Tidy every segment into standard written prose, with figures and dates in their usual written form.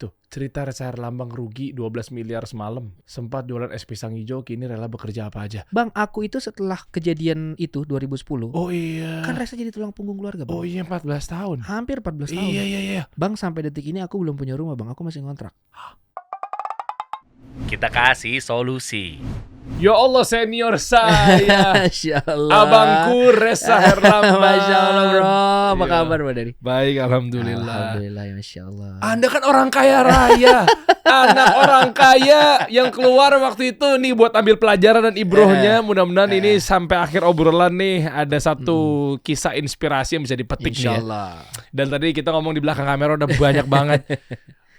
Tuh, cerita Resa Herlambang rugi 12 miliar semalam. Sempat jualan es pisang hijau, kini rela bekerja apa aja. Bang, aku itu setelah kejadian itu 2010, Oh iya. kan Resa jadi tulang punggung keluarga, Bang. Oh iya, 14 tahun. Hampir 14 tahun. Iya. Bang, sampai detik ini aku belum punya rumah, Bang. Aku masih ngontrak. Kita kasih solusi. Ya Allah, senior saya. Masya Allah. Abangku Resa Herlambang. Masya Allah, bro. Apa Iya. kabar, Bang Dari? Baik, alhamdulillah. Alhamdulillah, ya Masya Allah. Anda kan orang kaya raya. Anak orang kaya yang keluar waktu itu nih buat ambil pelajaran dan ibrohnya. Mudah-mudahan ini sampai akhir obrolan nih ada satu kisah inspirasi yang bisa dipetik nih Insya ya. Allah. Dan tadi kita ngomong di belakang kamera udah banyak banget.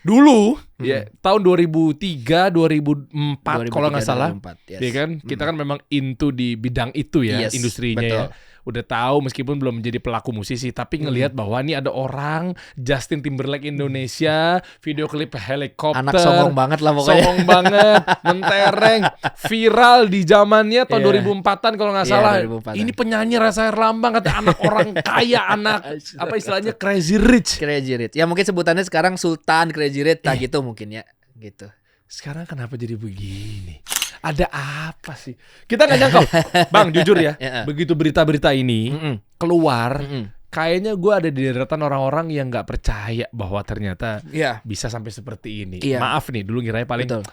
Dulu ya tahun 2003 2004 kalau nggak salah, 2004, yes. ya kan kita kan memang into di bidang itu ya, Yes, industrinya betul. ya. Udah tahu meskipun belum menjadi pelaku musisi, tapi ngelihat bahwa ini ada orang Justin Timberlake Indonesia, video klip helikopter, Anak songong banget lah pokoknya. songong banget, mentereng, viral di zamannya tahun Iya. 2004-an kalau nggak Iya, salah. 2004-an. Ini penyanyi Resa Herlambang, kata anak orang kaya, anak apa istilahnya crazy rich. Crazy Rich. Ya mungkin sebutannya sekarang Sultan Crazy Rich, tak gitu mungkin ya. Gitu. Sekarang kenapa jadi begini? Ada apa sih? Kita nggak nyangka, Bang, jujur ya. Ya. Begitu berita-berita ini keluar, Mm-mm. kayaknya gue ada di deretan orang-orang yang nggak percaya bahwa ternyata Iya. bisa sampai seperti ini. Iya. Maaf nih, dulu ngiranya paling Betul.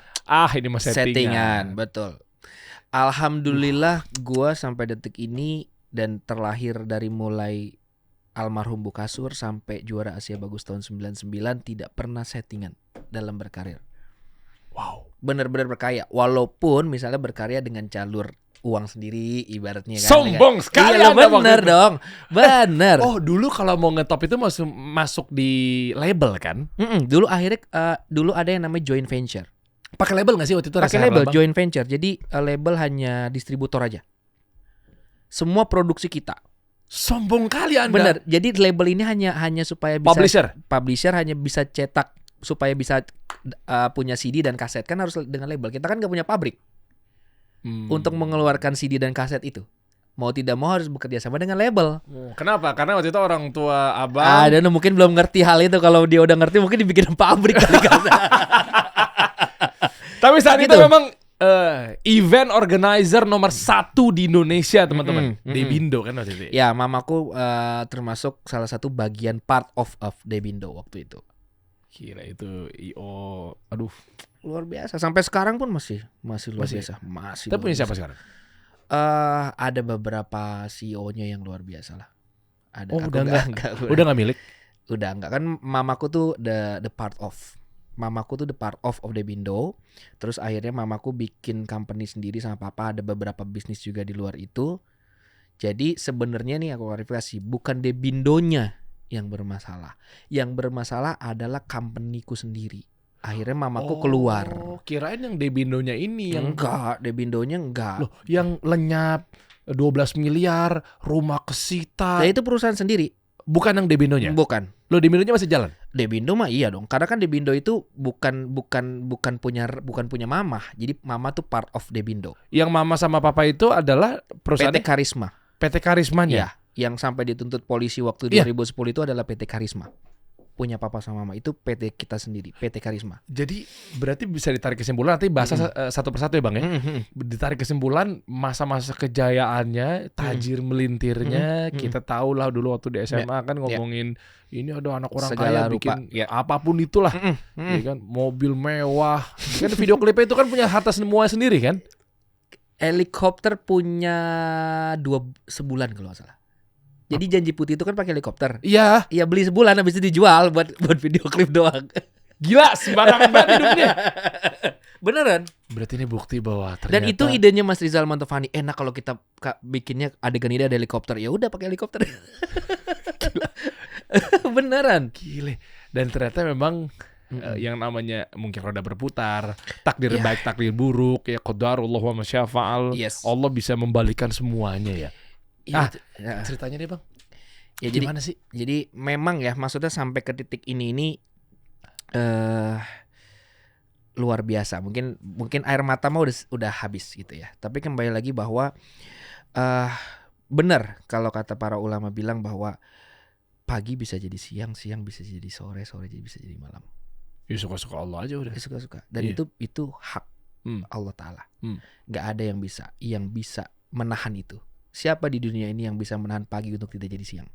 ini mah settingan. Settingan, betul. Alhamdulillah gua sampai detik ini dan terlahir dari mulai almarhum Bu Kasur sampai juara Asia Bagus tahun 99 tidak pernah settingan dalam berkarir. Wow. Benar-benar berkarya, walaupun misalnya berkarya dengan jalur uang sendiri ibaratnya kan. Sombong sekali Iya, Anda waktu bener itu. dong. Bener. Oh, dulu kalau mau ngetop itu masuk di label kan? Dulu akhirnya dulu ada yang namanya joint venture. Pakai label nggak sih waktu itu? Pakai Resa label Herlambang? joint venture. Jadi label hanya distributor aja. Semua produksi kita. Sombong kali Anda. Bener. Jadi label ini hanya supaya bisa Publisher. hanya bisa cetak supaya bisa punya CD dan kaset, kan harus dengan label. Kita kan nggak punya pabrik untuk mengeluarkan CD dan kaset itu. Mau tidak mau harus bekerja sama dengan label. Kenapa? Karena waktu itu orang tua abang. Dan mungkin belum ngerti hal itu. Kalau dia udah ngerti mungkin dibikin pabrik kali kan. Tapi saat itu Gitu. memang event organizer nomor 1 di Indonesia, teman-teman. Debindo kan waktu itu. Ya, mamaku termasuk salah satu bagian part of Debindo waktu itu. Gila itu IO. Aduh. Luar biasa. Sampai sekarang pun masih luar Masih? biasa. Masih. Kita luar punya biasa. siapa sekarang? Ada beberapa CEO-nya yang luar biasa lah. Ada. Oh, Aku udah enggak. Udah nggak milik. Udah enggak, kan mamaku tuh the part of. Mamaku tuh the part of Debindo. Terus akhirnya mamaku bikin company sendiri sama papa, ada beberapa bisnis juga di luar itu. Jadi sebenarnya nih aku klarifikasi, bukan Debindonya yang bermasalah. Yang bermasalah adalah company-ku sendiri. Akhirnya mamaku keluar. Oh, kirain yang Debindonya ini yang Enggak, Debindonya enggak. loh, yang lenyap 12 miliar, rumah kesita. Nah, itu perusahaan sendiri. Bukan yang Debindonya. Bukan. Loh, Debindonya masih jalan. Debindo mah iya dong. Karena kan Debindo itu bukan punya mama. Jadi mama tuh part of Debindo. Yang mama sama papa itu adalah perusahaan PT Karisma. PT Karismanya. Ya, yang sampai dituntut polisi waktu Iya. 2010 itu adalah PT Karisma. Punya papa sama mama, itu PT kita sendiri, PT Karisma. Jadi berarti bisa ditarik kesimpulan, nanti bahasa satu persatu ya Bang ya. Ditarik kesimpulan masa-masa kejayaannya, tajir melintirnya, kita tahu lah dulu waktu di SMA kan ngomongin ini ada anak orang Segala kaya rupa. bikin apapun itulah, ya kan, mobil mewah, kan video klipnya itu kan punya harta semua sendiri kan. Helikopter punya 2 sebulan kalau nggak salah. Jadi Janji Putih itu kan pakai helikopter. Iya, Iya, beli sebulan habis itu dijual buat video klip doang. gila sembarangan banget hidupnya. Beneran. Berarti ini bukti bahwa ternyata. Dan itu idenya Mas Rizal Mantovani. Enak kalau kita bikinnya adegan ini ada helikopter. Ya udah pakai helikopter. Beneran. Gile. Dan ternyata memang yang namanya mungkin roda berputar, takdir Ya. baik, takdir buruk, ya qadarullah wa masyafa'al. Yes. Allah bisa membalikan semuanya ya. Ya, Ceritanya deh Bang. ya jadi Gimana sih? Jadi memang ya, maksudnya sampai ke titik ini luar biasa. Mungkin air mata mah udah habis gitu ya. Tapi kembali lagi bahwa benar kalau kata para ulama bilang bahwa pagi bisa jadi siang, siang bisa jadi sore, sore bisa jadi malam. Ya suka-suka Allah aja udah. Suka-suka. Dan Iya. itu hak Allah Ta'ala. Gak ada yang bisa menahan itu. Siapa di dunia ini yang bisa menahan pagi untuk tidak jadi siang?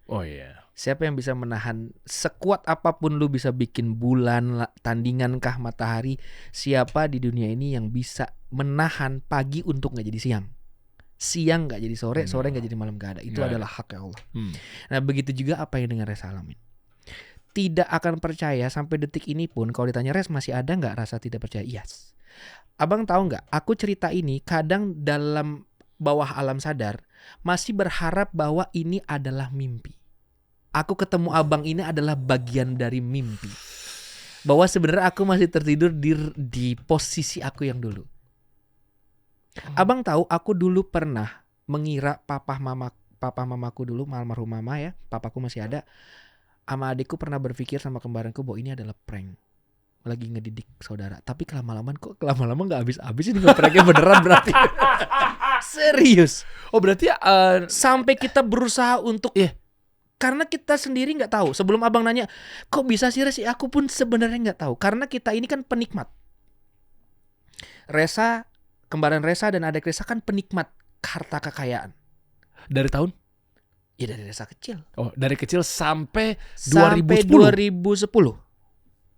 Oh iya. Siapa yang bisa menahan sekuat apapun lu bisa bikin bulan, tandingan kah, matahari? Siapa di dunia ini yang bisa menahan pagi untuk gak jadi siang? Siang gak jadi sore, sore gak jadi malam, gak ada. Itu adalah hak Allah. Nah begitu juga apa yang dengan Reza alamin. Tidak akan percaya sampai detik ini pun kalau ditanya, Res masih ada gak rasa tidak percaya? Yes. Abang tahu gak, aku cerita ini kadang dalam bawah alam sadar masih berharap bahwa ini adalah mimpi. Aku ketemu abang ini adalah bagian dari mimpi. Bahwa sebenarnya aku masih tertidur di posisi aku yang dulu. Abang tahu aku dulu pernah mengira papa mamaku dulu, almarhum mama ya, papaku masih ada, sama adikku pernah berpikir sama kembaranku bahwa ini adalah prank. Lagi ngedidik saudara. Tapi kelama-lama gak habis-habis ini nge-pranknya beneran berarti. Serius. Oh berarti sampai kita berusaha untuk karena kita sendiri nggak tahu. Sebelum abang nanya, kok bisa sih Res? Aku pun sebenarnya nggak tahu. Karena kita ini kan penikmat. Reza, kembaran Reza dan adik Reza kan penikmat harta kekayaan. dari tahun? Ya dari Reza kecil. Oh dari kecil sampai Sampai 2010. 2010.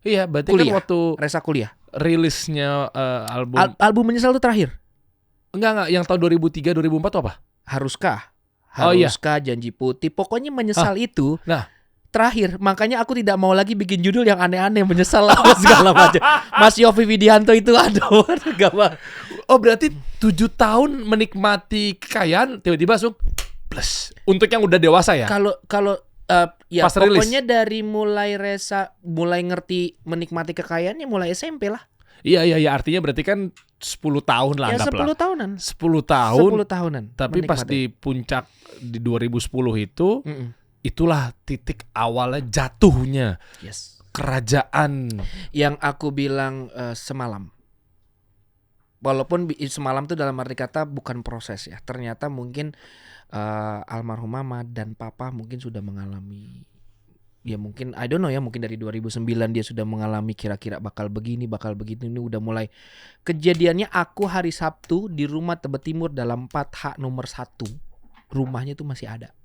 Iya berarti Kuliah. kan waktu Reza kuliah. rilisnya album. Album Menyesal itu terakhir. Enggak yang tahun 2003 2004 tuh apa? Haruskah? Oh, iya. Haruskah, Janji Putih. Pokoknya Menyesal itu Nah. terakhir. Makanya aku tidak mau lagi bikin judul yang aneh-aneh, menyesal apa segala macam. Mas Yovie Widianto itu aduh gak mau. Oh berarti 7 tahun menikmati kekayaan tiba-tiba langsung plus. Untuk yang udah dewasa ya? Kalau ya Pas rilis. pokoknya dari mulai Reza mulai ngerti menikmati kekayaannya mulai SMP lah. Iya artinya berarti kan 10 tahun lah Ya 10 anggaplah. tahunan. 10 tahun. 10 tahunan. Tapi pas menikmati. di puncak di 2010 itu Mm-mm. itulah titik awalnya jatuhnya Yes. kerajaan. Yang aku bilang semalam. Walaupun semalam tuh dalam arti kata bukan proses ya. Ternyata mungkin almarhum mama dan papa mungkin sudah mengalami, ya mungkin I don't know ya, mungkin dari 2009 dia sudah mengalami kira-kira bakal begini, bakal begitu. Ini udah mulai kejadiannya. Aku hari Sabtu di rumah Tebet Timur dalam 4H nomor 1. Rumahnya itu masih ada.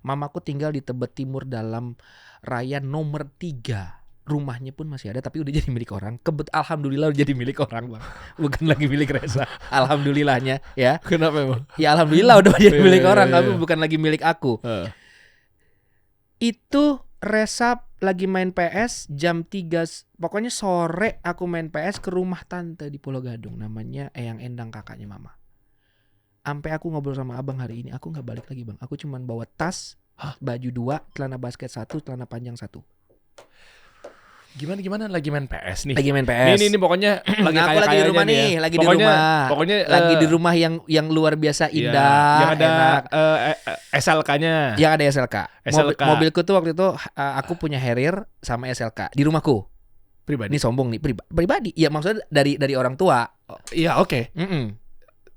Mamaku tinggal di Tebet Timur dalam raya nomor 3. Rumahnya pun masih ada tapi udah jadi milik orang. Alhamdulillah udah jadi milik orang, Bang. Bukan lagi milik Reza. Alhamdulillahnya ya. Kenapa emang? Ya alhamdulillah udah jadi milik Iya, orang, iya, tapi iya. bukan lagi milik aku. Itu Reza lagi main PS jam 3, pokoknya sore aku main PS ke rumah tante di Pulau Gadung, namanya Eyang Endang, kakaknya mama. Sampai aku ngobrol sama abang hari ini, aku gak balik lagi bang. Aku cuman bawa tas, baju 2, celana basket 1, celana panjang 1. Gimana lagi main PS nih? Lagi main PS. Ini pokoknya lagi Nah, aku lagi di rumah nih, ya. lagi Pokoknya- di rumah. Pokoknya Lagi di rumah yang luar biasa indah, yang ada enak. SLK-nya. Yang ada SLK. SLK. Mobilku tuh waktu itu aku punya Harrier sama SLK di rumahku. Pribadi. Ini sombong nih, pribadi. Ya maksudnya dari orang tua. Iya, oke. Mm-mm.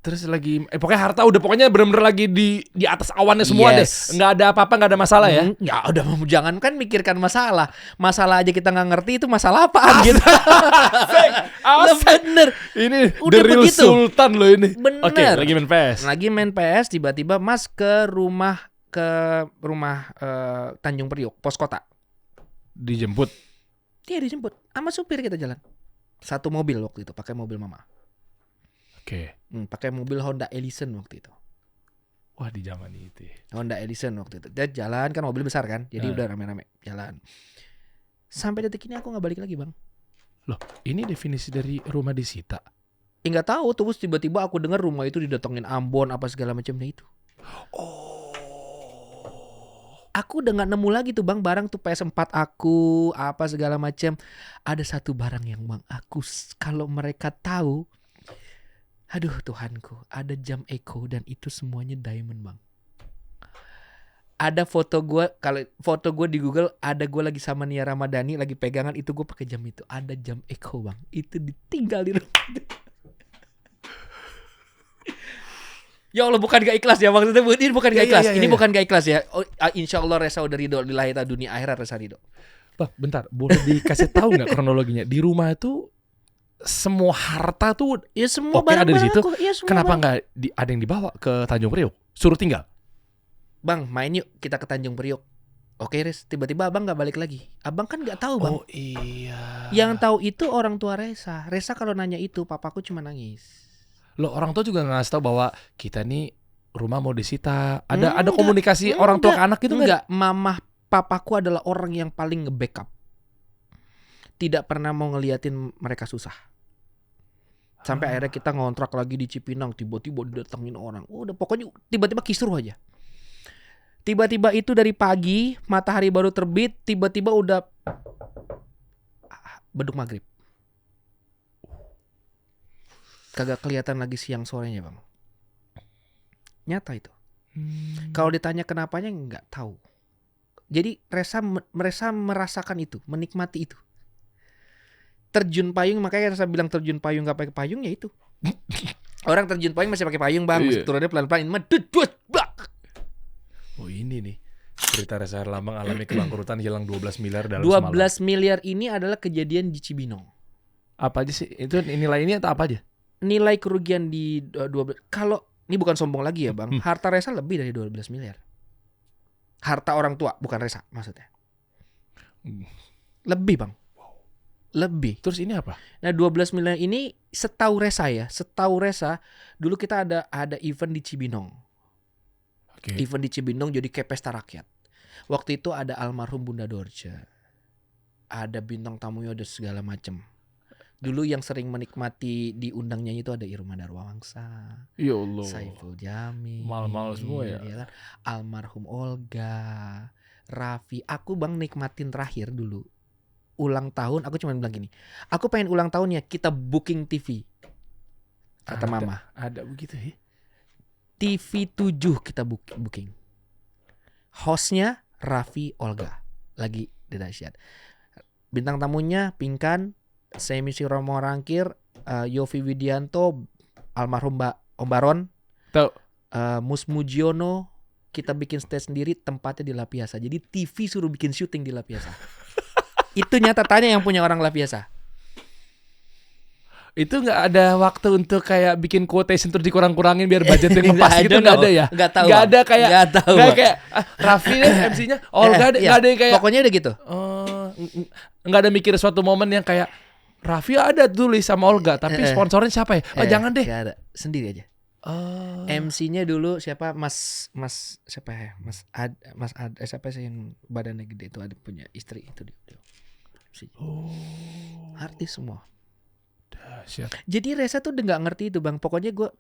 Terus lagi pokoknya harta udah pokoknya benar-benar lagi di atas awannya semua Yes. deh. Nggak ada apa-apa, nggak ada masalah ya. Ya udah, jangan kan mikirkan masalah. Masalah aja kita nggak ngerti itu masalah apaan gitu. Lah, bener. Ini Udah the real begitu. sultan loh ini. Bener. Oke, lagi main PS. Lagi main PS tiba-tiba Mas ke rumah Tanjung Priok, pos kota. Dijemput. Dia dijemput sama supir, kita jalan. Satu mobil waktu itu, pakai mobil mama. Oke. Pakai mobil Honda Ellison waktu itu. Wah, di zaman itu. Honda Ellison waktu itu. Dia jalan kan, mobil besar kan. Jadi udah rame-rame jalan. Sampai detik ini aku gak balik lagi bang. Loh, ini definisi dari rumah disita. Nggak tahu, terus tiba-tiba aku dengar rumah itu didatengin Ambon apa segala macamnya itu. Aku udah gak nemu lagi tuh bang barang tuh PS4 aku apa segala macam. Ada satu barang yang bang aku kalau mereka tahu, aduh Tuhanku, ada jam Eko dan itu semuanya diamond bang. Ada foto gue, kalau foto gue di Google ada gue lagi sama Nia Ramadhani lagi pegangan, itu gue pakai jam itu. Ada jam Eko bang, itu ditinggal di rumah. Ya Allah, bukan gak ikhlas ya maksudnya, ini bukan gak ikhlas. Ini bukan gak ikhlas ya. Oh, insya Allah Reza udah ridho, lillahi ta'ala dunia akhirat Reza ridho. Bang, bentar, boleh dikasih tahu nggak kronologinya? Di rumah itu semua harta tuh Ya semua oke ada di barang-barang situ. aku. Ya, semua Kenapa barang. nggak ada yang dibawa ke Tanjung Priok? Suruh tinggal. Bang, main yuk kita ke Tanjung Priok. Oke, Res. Tiba-tiba abang nggak balik lagi. Abang kan nggak tahu, Bang. Oh iya. Yang tahu itu orang tua Resa. Resa kalau nanya itu, papaku cuma nangis. Loh, orang tua juga ngasih tahu bahwa kita nih rumah mau disita. Ada Enggak, komunikasi orang tua ke anak gitu nggak? Enggak, mamah papaku adalah orang yang paling nge-backup. Tidak pernah mau ngeliatin mereka susah. Sampai akhirnya kita ngontrak lagi di Cipinang, tiba-tiba didatengin orang. Udah pokoknya tiba-tiba kisruh aja. Tiba-tiba itu dari pagi, matahari baru terbit, tiba-tiba udah beduk maghrib. Kagak kelihatan lagi siang sorenya, Bang. Nyata itu. Kalau ditanya kenapanya nggak tahu. Jadi Resa merasakan itu, menikmati itu. Terjun payung, makanya Resa bilang terjun payung nggak pakai payung ya itu. Orang terjun payung masih pakai payung, Bang, masih turunnya pelan-pelan. Oh ini nih cerita Resa Herlambang alami kebangkrutan hilang 12 miliar dalam 12 semalam. miliar ini adalah kejadian di Cibinong. Apa aja sih? Itu nilai ini atau apa aja? Nilai kerugian di 12. Kalau ini bukan sombong lagi ya, Bang. Harta Resa lebih dari 12 miliar. Harta orang tua, bukan Resa maksudnya. Lebih, Bang. Lebih. Terus ini apa? Nah, 12 miliar ini setahu Resa ya. Setahu Resa, dulu kita ada event di Cibinong. Oke. Event di Cibinong jadi kayak pesta rakyat. Waktu itu ada almarhum Bunda Dorce. Ada bintang tamunya, ada segala macam. Dulu yang sering menikmati diundang nyanyi itu ada Irma Darwawangsa, Ya Allah. Saiful Jamil, Mal-mal semua ya. kan? Almarhum Olga, Raffi. Aku, Bang, nikmatin terakhir dulu ulang tahun. Aku cuma bilang gini, aku pengen ulang tahun ya kita booking TV. Kata mama. Ada begitu ya? TV 7 kita booking. Hostnya Raffi, Olga. Lagi di dahsyat. Bintang tamunya Pinkan, Semi Romo Rangkir, Yofi Widianto, almarhum Om Baron, Tahu. Mus Mujiono. Kita bikin stage sendiri, tempatnya di La Piazza. Jadi TV suruh bikin syuting di La Piazza. Itu nyatatannya yang punya orang La Piazza. Itu nggak ada waktu untuk kayak bikin quotation terus dikurang-kurangin biar budgetnya ngepas gitu, nggak ada ya? Nggak tahu. Nggak ada kayak Nggak tahu. nggak kayak Raffi deh MC-nya, Olga deh, nggak ada yang kayak Pokoknya udah gitu. nggak ada mikir suatu momen yang kayak Raffi ada tulis sama Olga, tapi sponsornya siapa ya? Oh jangan deh. Nggak ada, sendiri aja. MC-nya dulu siapa? Mas siapa ya? Mas Ad, siapa sih yang badannya gede itu, ada punya istri itu dia. Artis semua. Jadi Resa tuh udah nggak ngerti itu, Bang. Pokoknya gue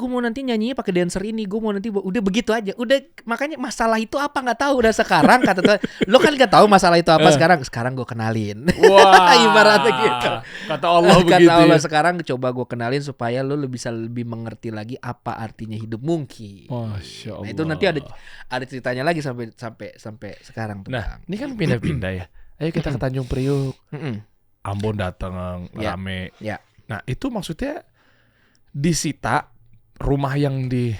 mau nanti nyanyinya pakai dancer ini, gue mau nanti udah begitu aja. Udah, makanya masalah itu apa nggak tahu. Udah sekarang kata tuh, lo kan nggak tahu masalah itu apa sekarang gue kenalin. Wah, ibaratnya gitu. Kata Allah begitu. Kata Allah ya. sekarang coba gue kenalin supaya lo bisa lebih mengerti lagi apa artinya hidup mungkin. Masya Allah. Nah, itu nanti ada ceritanya lagi sampai sekarang tuh, Nah, Bang. ini kan pindah-pindah ya. Ayo kita ke Tanjung Priok. Mm-mm. Ambon datang Ya. rame. Ya. Nah, itu maksudnya disita rumah yang di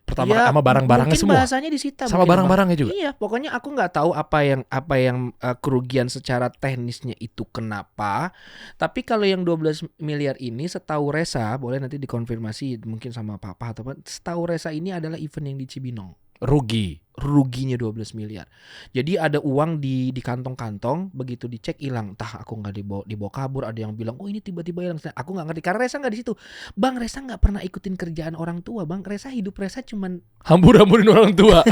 pertama sama barang-barangnya mungkin semua. bahasanya disita Sama mungkin, barang-barangnya Bang. juga. Iya, pokoknya aku nggak tahu apa yang kerugian secara teknisnya itu kenapa. Tapi kalau yang 12 miliar ini setahu Resa, boleh nanti dikonfirmasi mungkin sama papa atau apa. Setahu Resa ini adalah event yang di Cibinong. Ruginya 12 miliar. Jadi ada uang di kantong-kantong, begitu dicek hilang. Entah aku nggak dibawa kabur, ada yang bilang, "Oh, ini tiba-tiba hilang." Aku nggak ngerti karena Resa nggak di situ. Bang, Resa nggak pernah ikutin kerjaan orang tua, Bang. Hidup Resa cuman Hambur-hamburin orang tua.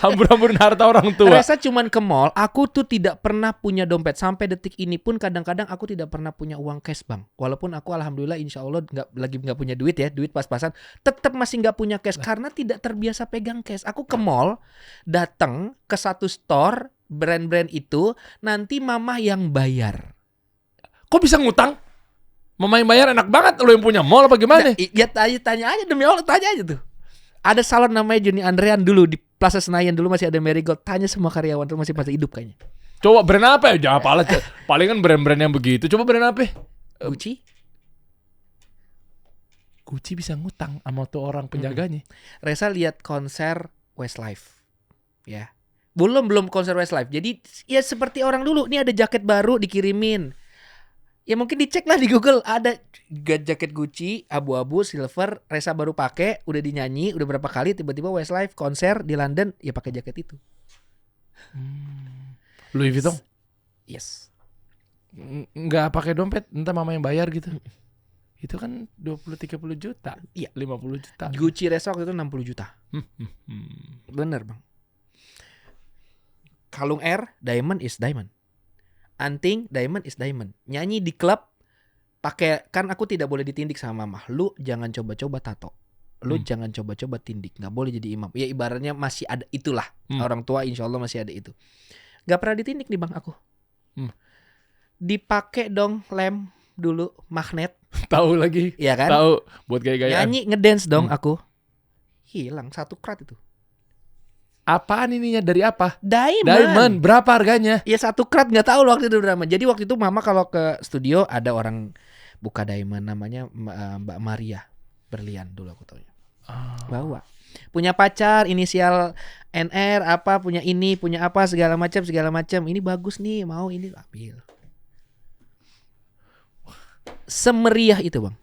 Hambur-hamburin harta orang tua. Resa cuman ke mall. Aku tuh tidak pernah punya dompet. Sampai detik ini pun kadang-kadang aku tidak pernah punya uang cash, Bang. Walaupun aku alhamdulillah insya Allah nggak punya duit ya, duit pas-pasan. Tetap masih nggak punya cash karena tidak terbiasa pegang cash. Aku ke mall, datang ke satu store brand-brand itu, nanti mama yang bayar. Kok bisa ngutang? Mama yang bayar, enak banget. Lo yang punya mall apa gimana? Nah, ya tanya aja, demi Allah, tanya aja tuh. Ada salon namanya Joni Andrean dulu di Plaza Senayan, dulu masih ada Marigold. Tanya semua karyawan tuh masih hidup kayaknya. Coba brand apa ya? Jangan apalah. Palingan brand-brand yang begitu. Coba brand apa? Gucci bisa ngutang sama tuh orang penjaganya. Resa lihat konser Westlife, ya. Belum konser Westlife. Jadi ya seperti orang dulu, nih ada jaket baru dikirimin. Ya mungkin dicek lah di Google, ada jaket Gucci abu-abu silver, Reza baru pakai, udah dinyanyi, udah berapa kali, tiba-tiba Westlife konser di London, ya pakai jaket itu. Louis Vuitton? Yes. Nggak pakai dompet, entah mama yang bayar gitu. Itu kan 20-30 juta. Iya. 50 juta. Gucci Reza waktu itu 60 juta. Bener bang. Kalung R, diamond is diamond. Anting, diamond is diamond. Nyanyi di klub, pakai, kan aku tidak boleh ditindik sama mama. Lu jangan coba-coba tato. Lu jangan coba-coba tindik. Nggak boleh jadi imam. Ya ibaratnya masih ada itulah. Orang tua insya Allah masih ada itu. Nggak pernah ditindik nih bang aku. Dipakai dong lem dulu, magnet. Tahu lagi. Iya kan? Tahu buat gaya-gayaan. Nyanyi ngedance dong aku. Hilang 1 krat itu. Apaan ininya, dari apa? Diamond. Berapa harganya? Ya 1 krat nggak tahu waktu itu berapa. Jadi waktu itu mama kalau ke studio ada orang buka diamond namanya Mbak Maria Berlian dulu aku taunya. Bawa. Punya pacar inisial NR apa, punya ini, punya apa segala macam. Ini bagus nih, mau ini ambil. Semeriah itu bang.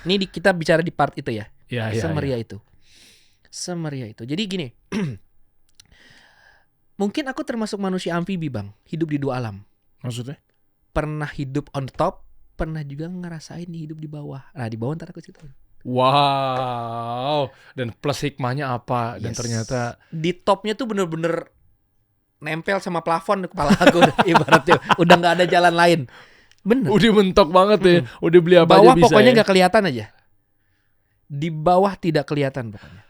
Ini kita bicara di part itu ya. Semeriah itu. Semeriah itu. Jadi gini. Mungkin aku termasuk manusia amfibi bang. Hidup di 2 alam. Maksudnya? Pernah hidup on top, pernah juga ngerasain hidup di bawah. Nah di bawah ntar aku cerita. Wow. Dan plus hikmahnya apa? Dan Yes. ternyata Di topnya tuh bener-bener nempel sama plafon kepala aku. Ibaratnya udah gak ada jalan lain. Bener. udah mentok banget ya. Udah beli apa Bawah aja bisa pokoknya ya. gak kelihatan aja. Di bawah tidak kelihatan pokoknya.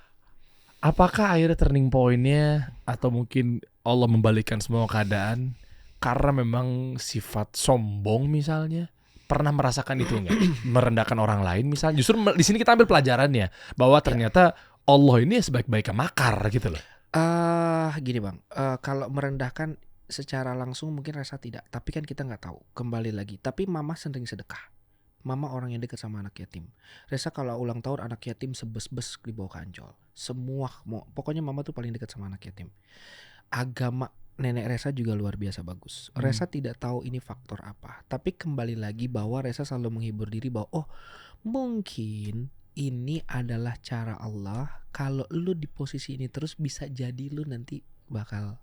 Apakah akhirnya turning point-nya atau mungkin Allah membalikkan semua keadaan karena memang sifat sombong misalnya? Pernah merasakan itu enggak? Merendahkan orang lain misalnya. Justru di sini kita ambil pelajarannya bahwa ternyata Allah ini sebaik-baiknya makar gitu loh. Gini bang, kalau merendahkan secara langsung mungkin Reza tidak, tapi kan kita nggak tahu. Kembali lagi, tapi mama sering sedekah. Mama orang yang dekat sama anak yatim. Reza kalau ulang tahun anak yatim sebes-bes dibawa ke Ancol. Semua, pokoknya mama tuh paling dekat sama anak yatim. Agama nenek Reza juga luar biasa bagus. Reza tidak tahu ini faktor apa, tapi kembali lagi bahwa Reza selalu menghibur diri bahwa oh mungkin ini adalah cara Allah. Kalau lu di posisi ini terus bisa jadi lu nanti bakal.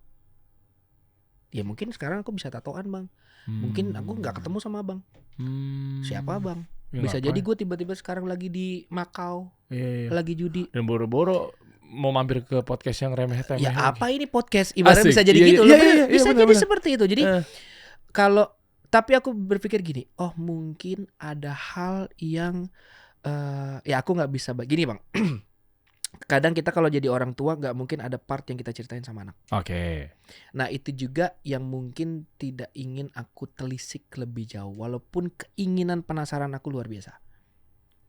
Ya mungkin sekarang aku bisa tatoan bang. Mungkin aku nggak ketemu sama abang. Siapa bang? Ya, Bisa ngapain? jadi gue tiba-tiba sekarang lagi di Makau, Iya. lagi judi. Dan boro-boro mau mampir ke podcast yang remeh-temeh. Ya lagi. apa ini podcast? Ibaratnya Asik. bisa jadi Iya, gitu iya, loh. iya, Bener. iya, Bisa bener, jadi bener. seperti itu. Jadi kalau tapi aku berpikir gini, oh mungkin ada hal yang ya aku nggak bisa gini bang. Kadang kita kalau jadi orang tua nggak mungkin ada part yang kita ceritain sama anak. Oke. Nah itu juga yang mungkin tidak ingin aku telisik lebih jauh. Walaupun keinginan penasaran aku luar biasa.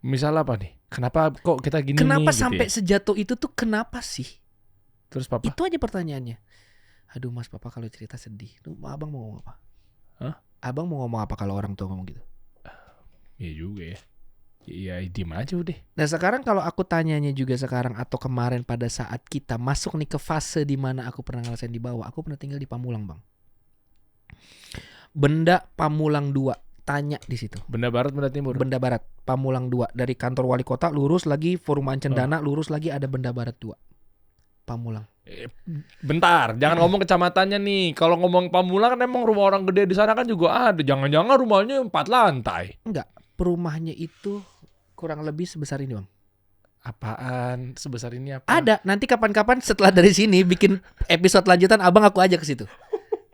Misal apa nih? Kenapa kok kita gini Kenapa nih, gitu sampai ya? sejatuh itu tuh kenapa sih? Terus papa? Itu aja pertanyaannya. Aduh mas papa kalau cerita sedih. Duh, abang mau ngomong apa? Hah? Abang mau ngomong apa kalau orang tua ngomong gitu? Iya juga ya. Iya diem aja udah. Nah sekarang kalau aku tanyanya juga sekarang atau kemarin pada saat kita masuk nih ke fase di mana aku pernah ngerasain di bawah. Aku pernah tinggal di Pamulang bang. Benda Pamulang 2. Tanya di situ. Benda barat, benda timur. Benda Barat, Pamulang 2. Dari kantor wali kota lurus lagi Forum Cendana, lurus lagi ada Benda Barat 2. Pamulang. Bentar, jangan ngomong kecamatannya nih. Kalau ngomong Pamulang kan emang rumah orang gede di sana kan juga ada. Jangan-jangan rumahnya 4 lantai. Enggak, rumahnya itu kurang lebih sebesar ini bang. Apaan? Sebesar ini apa? Ada, nanti kapan-kapan setelah dari sini bikin episode lanjutan abang aku ajak ke situ.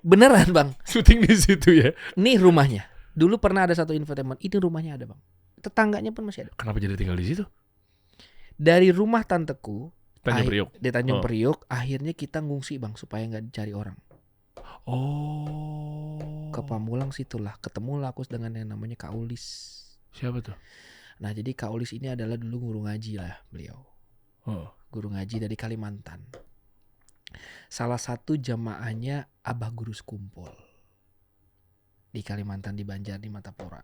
Beneran bang, Syuting di situ ya. nih rumahnya. Dulu pernah ada satu infotainment, ini rumahnya ada bang. Tetangganya pun masih ada. Kenapa jadi tinggal di situ? Dari rumah tanteku Tanjung Priok. di Tanjung Oh. Priok, akhirnya kita ngungsi bang supaya nggak dicari orang. Oh. Ke Pamulang situlah, ketemulah aku dengan yang namanya Kak Ulis. Siapa tuh? Nah jadi Kak Ulis ini adalah dulu guru ngaji lah beliau. Oh. Guru ngaji dari Kalimantan. Salah satu jamaahnya Abah Guru Sekumpul. Di Kalimantan, di Banjar, di Matapura.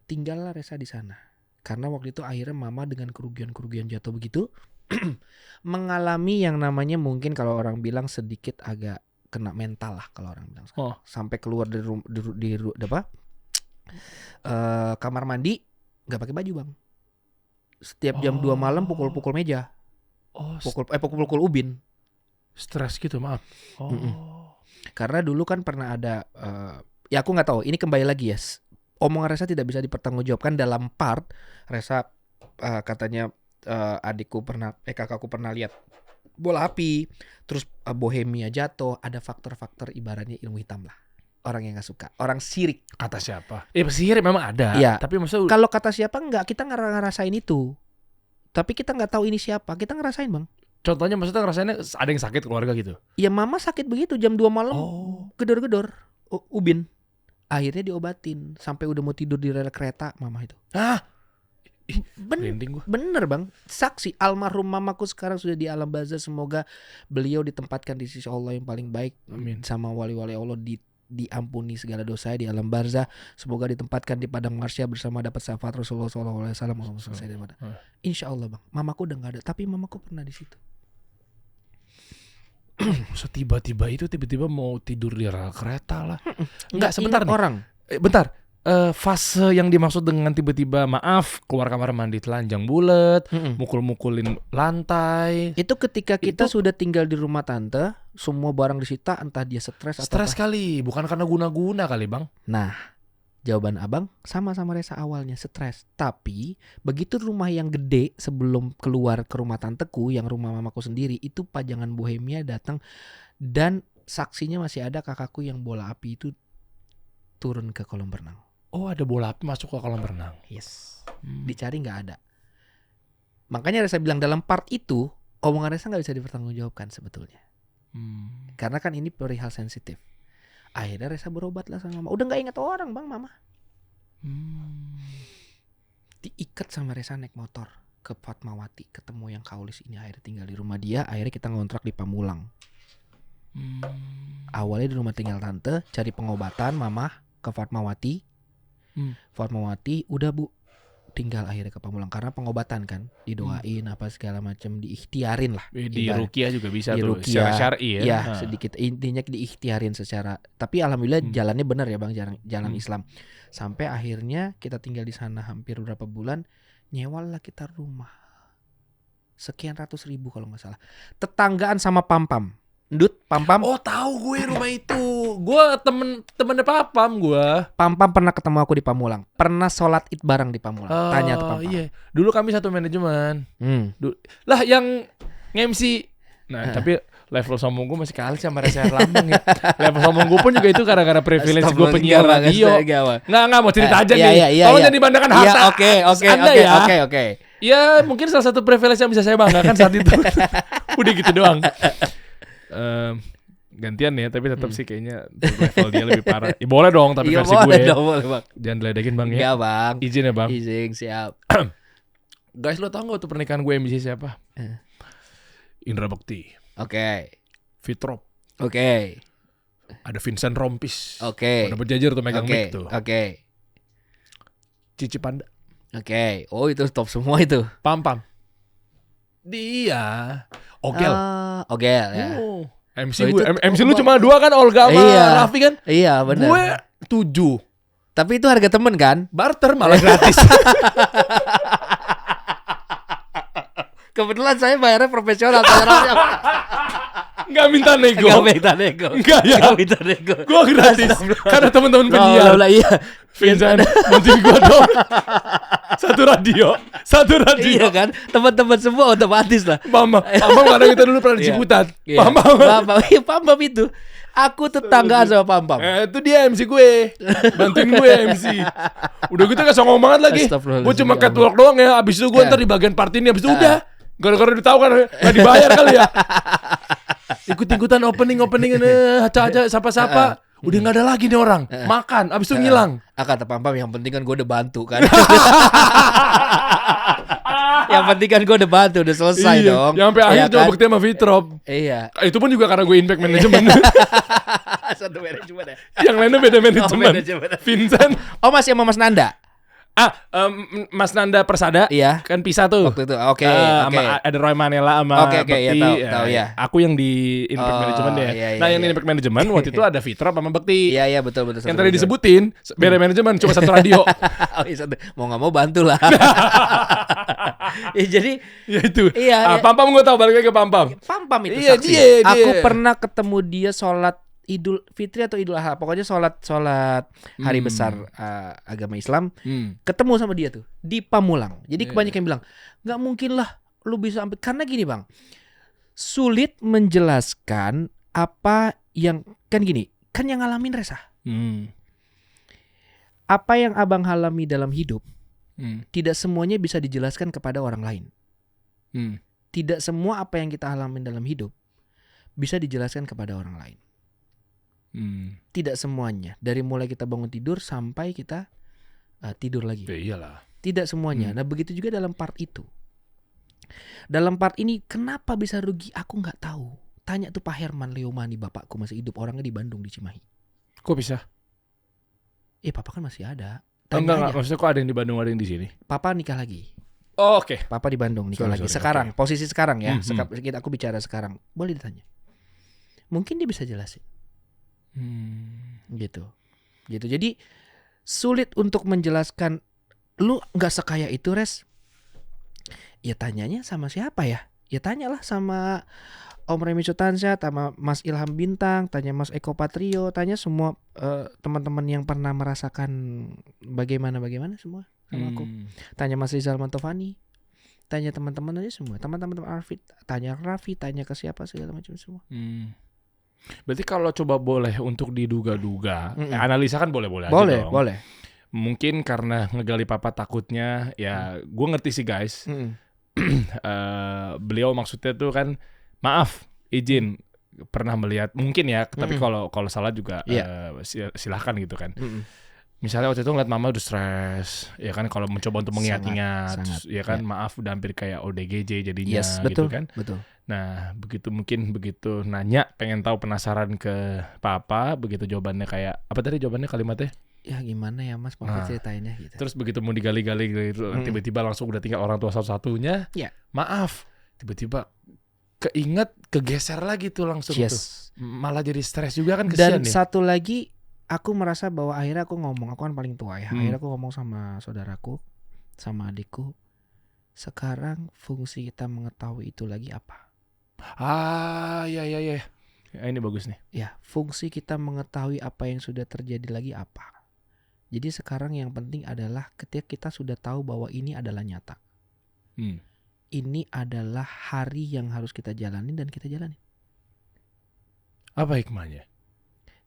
Tinggallah Reza di sana. Karena waktu itu akhirnya mama dengan kerugian-kerugian jatuh begitu, mengalami yang namanya mungkin kalau orang bilang sedikit agak kena mental lah kalau orang bilang. Sampai keluar dari kamar mandi nggak pakai baju bang. Setiap jam 2 malam pukul-pukul meja. Pukul ubin. Stres gitu, maaf. Karena dulu kan pernah ada ya aku nggak tahu, ini kembali lagi ya. Omongan Resa tidak bisa dipertanggungjawabkan dalam part Resa katanya kakakku pernah lihat bola api, terus bohemia jatuh, ada faktor-faktor ibaratnya ilmu hitam lah. Orang yang nggak suka, orang sirik. Kata siapa? Sirik memang ada. Iya. Tapi maksudnya kalau kata siapa enggak, kita ngerasain itu. Tapi kita nggak tahu ini siapa, kita ngerasain bang. Contohnya maksudnya ngerasainnya ada yang sakit keluarga gitu? Ya mama sakit begitu jam 2 malam, gedor-gedor, ubin. Akhirnya diobatin sampai udah mau tidur di rel kereta mama itu. Bener bang, saksi. Almarhum mamaku sekarang sudah di alam barzah. Semoga beliau ditempatkan di sisi Allah yang paling baik. Amin. Sama wali-wali Allah diampuni segala dosa di alam barzah. Semoga ditempatkan di padang marsya bersama dapat syafaat Rasulullah SAW. Insya Allah bang. Mamaku udah nggak ada, tapi mamaku pernah di situ. Tiba-tiba mau tidur di rel kereta lah. Enggak, sebentar nih. Orang. Bentar. Fase yang dimaksud dengan tiba-tiba maaf keluar kamar mandi telanjang bulat, mukul-mukulin lantai. Itu ketika kita sudah tinggal di rumah tante, semua barang disita, entah dia stres kali, bukan karena guna-guna kali bang. Nah, jawaban abang sama Resa awalnya stres. Tapi begitu rumah yang gede sebelum keluar ke rumah tanteku, yang rumah mamaku sendiri, itu pajangan bohemia datang dan saksinya masih ada kakakku yang bola api itu turun ke kolam renang. Ada bola api masuk ke kolam renang. Yes. Dicari nggak ada. Makanya Resa bilang dalam part itu omongan Resa nggak bisa dipertanggungjawabkan sebetulnya. Karena kan ini perihal sensitif. Akhirnya Resa berobat lah sama mama. Udah nggak ingat orang bang mama. Diikat sama Resa naik motor ke Fatmawati, ketemu yang Kaulis ini, akhirnya tinggal di rumah dia. Akhirnya kita ngontrak di Pamulang. Awalnya di rumah tinggal tante, cari pengobatan mama ke Fatmawati. Fatmawati udah bu, tinggal akhirnya ke Pamulang karena pengobatan kan, didoain apa segala macam, diikhtiarin lah. Di Ruqyah juga bisa tuh, secara syar'i ya. Ya sedikit intinya diikhtiarin secara, tapi alhamdulillah jalannya benar ya bang, jalan Islam. Sampai akhirnya kita tinggal di sana hampir berapa bulan, nyewa lah kita rumah sekian ratus ribu kalau nggak salah. Tetanggaan sama Pampam. Ndut, Pampam. Tahu gue rumah itu. Gue temennya Pampam gue. Pampam pernah ketemu aku di Pamulang. Pernah sholat id bareng di Pamulang. Tanya tuh Pampam. Iya. Dulu kami satu manajemen. Lah yang nge-MC. Nah, tapi level sombong gue masih kalah sama Resa Lambang ya. Level sombong gue pun juga itu gara-gara privilege gue penyiar radio. Nggak mau cerita aja nih. Tolong jangan dibanggakan harta. Oke. Ya mungkin salah satu privilege yang bisa saya banggakan saat itu. Udah gitu doang. Gantian ya, tapi tetap sih kayaknya level dia lebih parah. Ya boleh dong, tapi versi gue. Boleh bang. Jangan diledekin bang ya. Iya bang. Izin ya bang. Izin, siap. Guys, lo tau gak tuh pernikahan gue MC siapa? Indra Bekti. Oke. Fitrop. Oke. Ada Vincent Rompis. Oke. Udah berjajar tuh megang mic tuh. Oke. Cici Panda. Oke. Oh itu top semua itu. Pam. Dia. Ogel ya. MC gue. MC lu cuma 2 kan, Olga sama Raffi kan? Iya benar. Gue 7. Tapi itu harga temen kan? Barter malah gratis. Kebetulan saya bayarnya profesional. Nggak minta nego. Nggak ya. Gue gratis. Karena teman-teman penyiar. Iya. Vincent bantuin gue dong. Satu radio. Iya kan, teman-teman semua otomatis lah. Mama karena kita dulu pernah di Ciputat. Pambam itu. Aku tetanggaan sama Pambam. Itu dia MC gue. Bantuin gue MC. Udah gitu gak songong banget lagi. Gue cuma catwalk doang ya. Abis itu gue ntar di bagian part ini. Abis itu udah. Gara-gara udah tahu kan gak dibayar kali ya. Ikut-ikutan opening aja sapa-sapa. Udah gak ada lagi nih orang. Makan, abis itu ngilang. Kata Pampam, yang penting kan gue udah bantu kan. Yang penting kan gue udah bantu, udah selesai dong. Yang sampai akhir coba bukti sama Fitrop. Iya. Itu pun juga karena gue impact manajemen. Satu manajemen ya. Yang lainnya beda manajemen. Vincent. Masih sama Mas Nanda? Mas Nanda Persada Iya. kan pisah tuh. Waktu itu. Oke. Ada Roy Manella sama Oke, ya, Bekti. tahu ya. Aku yang di Impact Management ya. Iya, Nah, iya, yang di iya. Impact Management waktu itu ada Fitra sama Bekti. Iya, betul. Yang tadi disebutin beda manajemen cuma satu radio. Oh, iya, mau nggak mau bantu lah. Ya, jadi Ya itu. Iya, iya. Pampam gue tahu, balik lagi ke Pampam. Pampam itu Iya, saksi. dia. Aku pernah ketemu dia sholat Idul Fitri atau Idul Adha, pokoknya sholat hari besar agama Islam. Ketemu sama dia tuh di Pamulang. Jadi kebanyakan yang bilang nggak mungkin lah lu bisa sampai, karena gini bang, sulit menjelaskan apa yang kan gini kan yang ngalamin Resa. Apa yang abang alami dalam hidup tidak semuanya bisa dijelaskan kepada orang lain. Tidak semua apa yang kita alami dalam hidup bisa dijelaskan kepada orang lain. Tidak semuanya. Dari mulai kita bangun tidur sampai kita tidur lagi. Ya iyalah. Tidak semuanya. Nah begitu juga dalam part itu. Dalam part ini kenapa bisa rugi aku nggak tahu. Tanya tuh Pak Herman Leomani, bapakku masih hidup, orangnya di Bandung di Cimahi. Kok bisa? Papa kan masih ada. Enggak, maksudnya kok ada yang di Bandung, ada yang di sini? Papa nikah lagi. Oh, oke. Papa di Bandung nikah lagi. Sorry, Sekarang, posisi sekarang ya. Hmm. Aku bicara sekarang. Boleh ditanya. Mungkin dia bisa jelasin. Gitu. Jadi sulit untuk menjelaskan. Lu nggak sekaya itu, Res. Ya tanyanya sama siapa ya? Ya tanyalah sama Om Remy Sutansyah, sama Mas Ilham Bintang, tanya Mas Eko Patrio, tanya semua teman-teman yang pernah merasakan bagaimana semua sama aku. Tanya Mas Rizal Mantovani, tanya teman-teman aja semua, teman-teman Arfit, tanya Raffi, tanya ke siapa segala macam semua. Berarti kalau coba boleh untuk diduga-duga, analisa kan boleh-boleh aja dong. Boleh. Mungkin karena ngegali papa takutnya, ya gue ngerti sih guys. Beliau maksudnya tuh kan, maaf, izin pernah melihat mungkin ya, tapi kalau salah juga silahkan gitu kan. Misalnya waktu itu ngeliat mama udah stres, ya kan, kalau mencoba untuk mengingat-ingat, ya kan, maaf udah hampir kayak ODGJ jadinya, betul, gitu kan. Betul. Nah, begitu nanya, pengen tahu, penasaran ke papa, begitu jawabannya kayak apa tadi jawabannya kalimatnya? Ya gimana ya Mas, papa ceritainnya gitu. Terus begitu mau digali-gali gitu, tiba-tiba langsung udah tinggal orang tua satu-satunya. Ya. Maaf, tiba-tiba keinget, kegeser lagi tuh langsung tuh. Malah jadi stres juga kan, kesian. Dan satu lagi, aku merasa bahwa akhirnya aku ngomong, aku kan paling tua ya. Akhirnya aku ngomong sama saudaraku, sama adikku, sekarang fungsi kita mengetahui itu lagi apa? Ya. Ini bagus nih. Ya, fungsi kita mengetahui apa yang sudah terjadi lagi apa? Jadi sekarang yang penting adalah ketika kita sudah tahu bahwa ini adalah nyata. Ini adalah hari yang harus kita jalani dan kita jalani. Apa hikmahnya?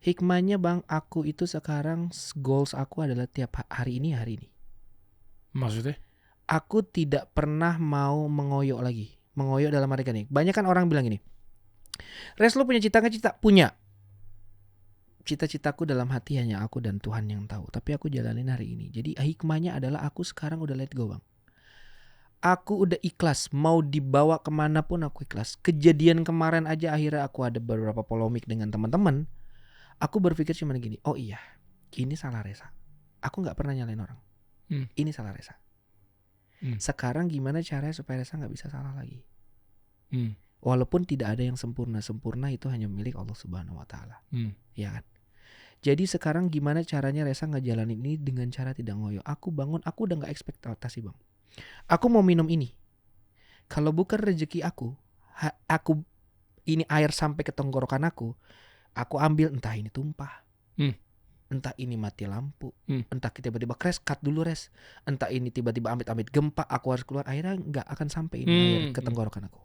Hikmahnya bang, aku itu sekarang goals aku adalah tiap hari ini. Maksudnya? Aku tidak pernah mau mengoyok lagi. Mengoyok dalam arti nih. Banyak kan orang bilang gini, Res, lu punya cita nggak? Cita punya. Cita-citaku dalam hati hanya aku dan Tuhan yang tahu. Tapi aku jalanin hari ini. Jadi hikmahnya adalah aku sekarang udah let go bang. Aku udah ikhlas. Mau dibawa kemana pun aku ikhlas. Kejadian kemarin aja akhirnya aku ada beberapa polemik dengan teman-teman. Aku berpikir cuma gini. Oh iya, ini salah Resa. Aku gak pernah nyalain orang. Ini salah Resa. Sekarang gimana caranya supaya Resa gak bisa salah lagi. Walaupun tidak ada yang sempurna. Sempurna itu hanya milik Allah Subhanahu Wa Taala. Ya kan. Jadi sekarang gimana caranya Resa ngejalanin ini dengan cara tidak ngoyo. Aku bangun, aku udah gak ekspektasi bang. Aku mau minum ini. Kalau bukan rezeki aku ini air sampai ke tenggorokan aku ambil, entah ini tumpah, entah ini mati lampu, entah tiba-tiba crash, cut dulu Res, entah ini tiba-tiba amit-amit gempa, aku harus keluar, akhirnya nggak akan sampai ini air ke tenggorokan aku.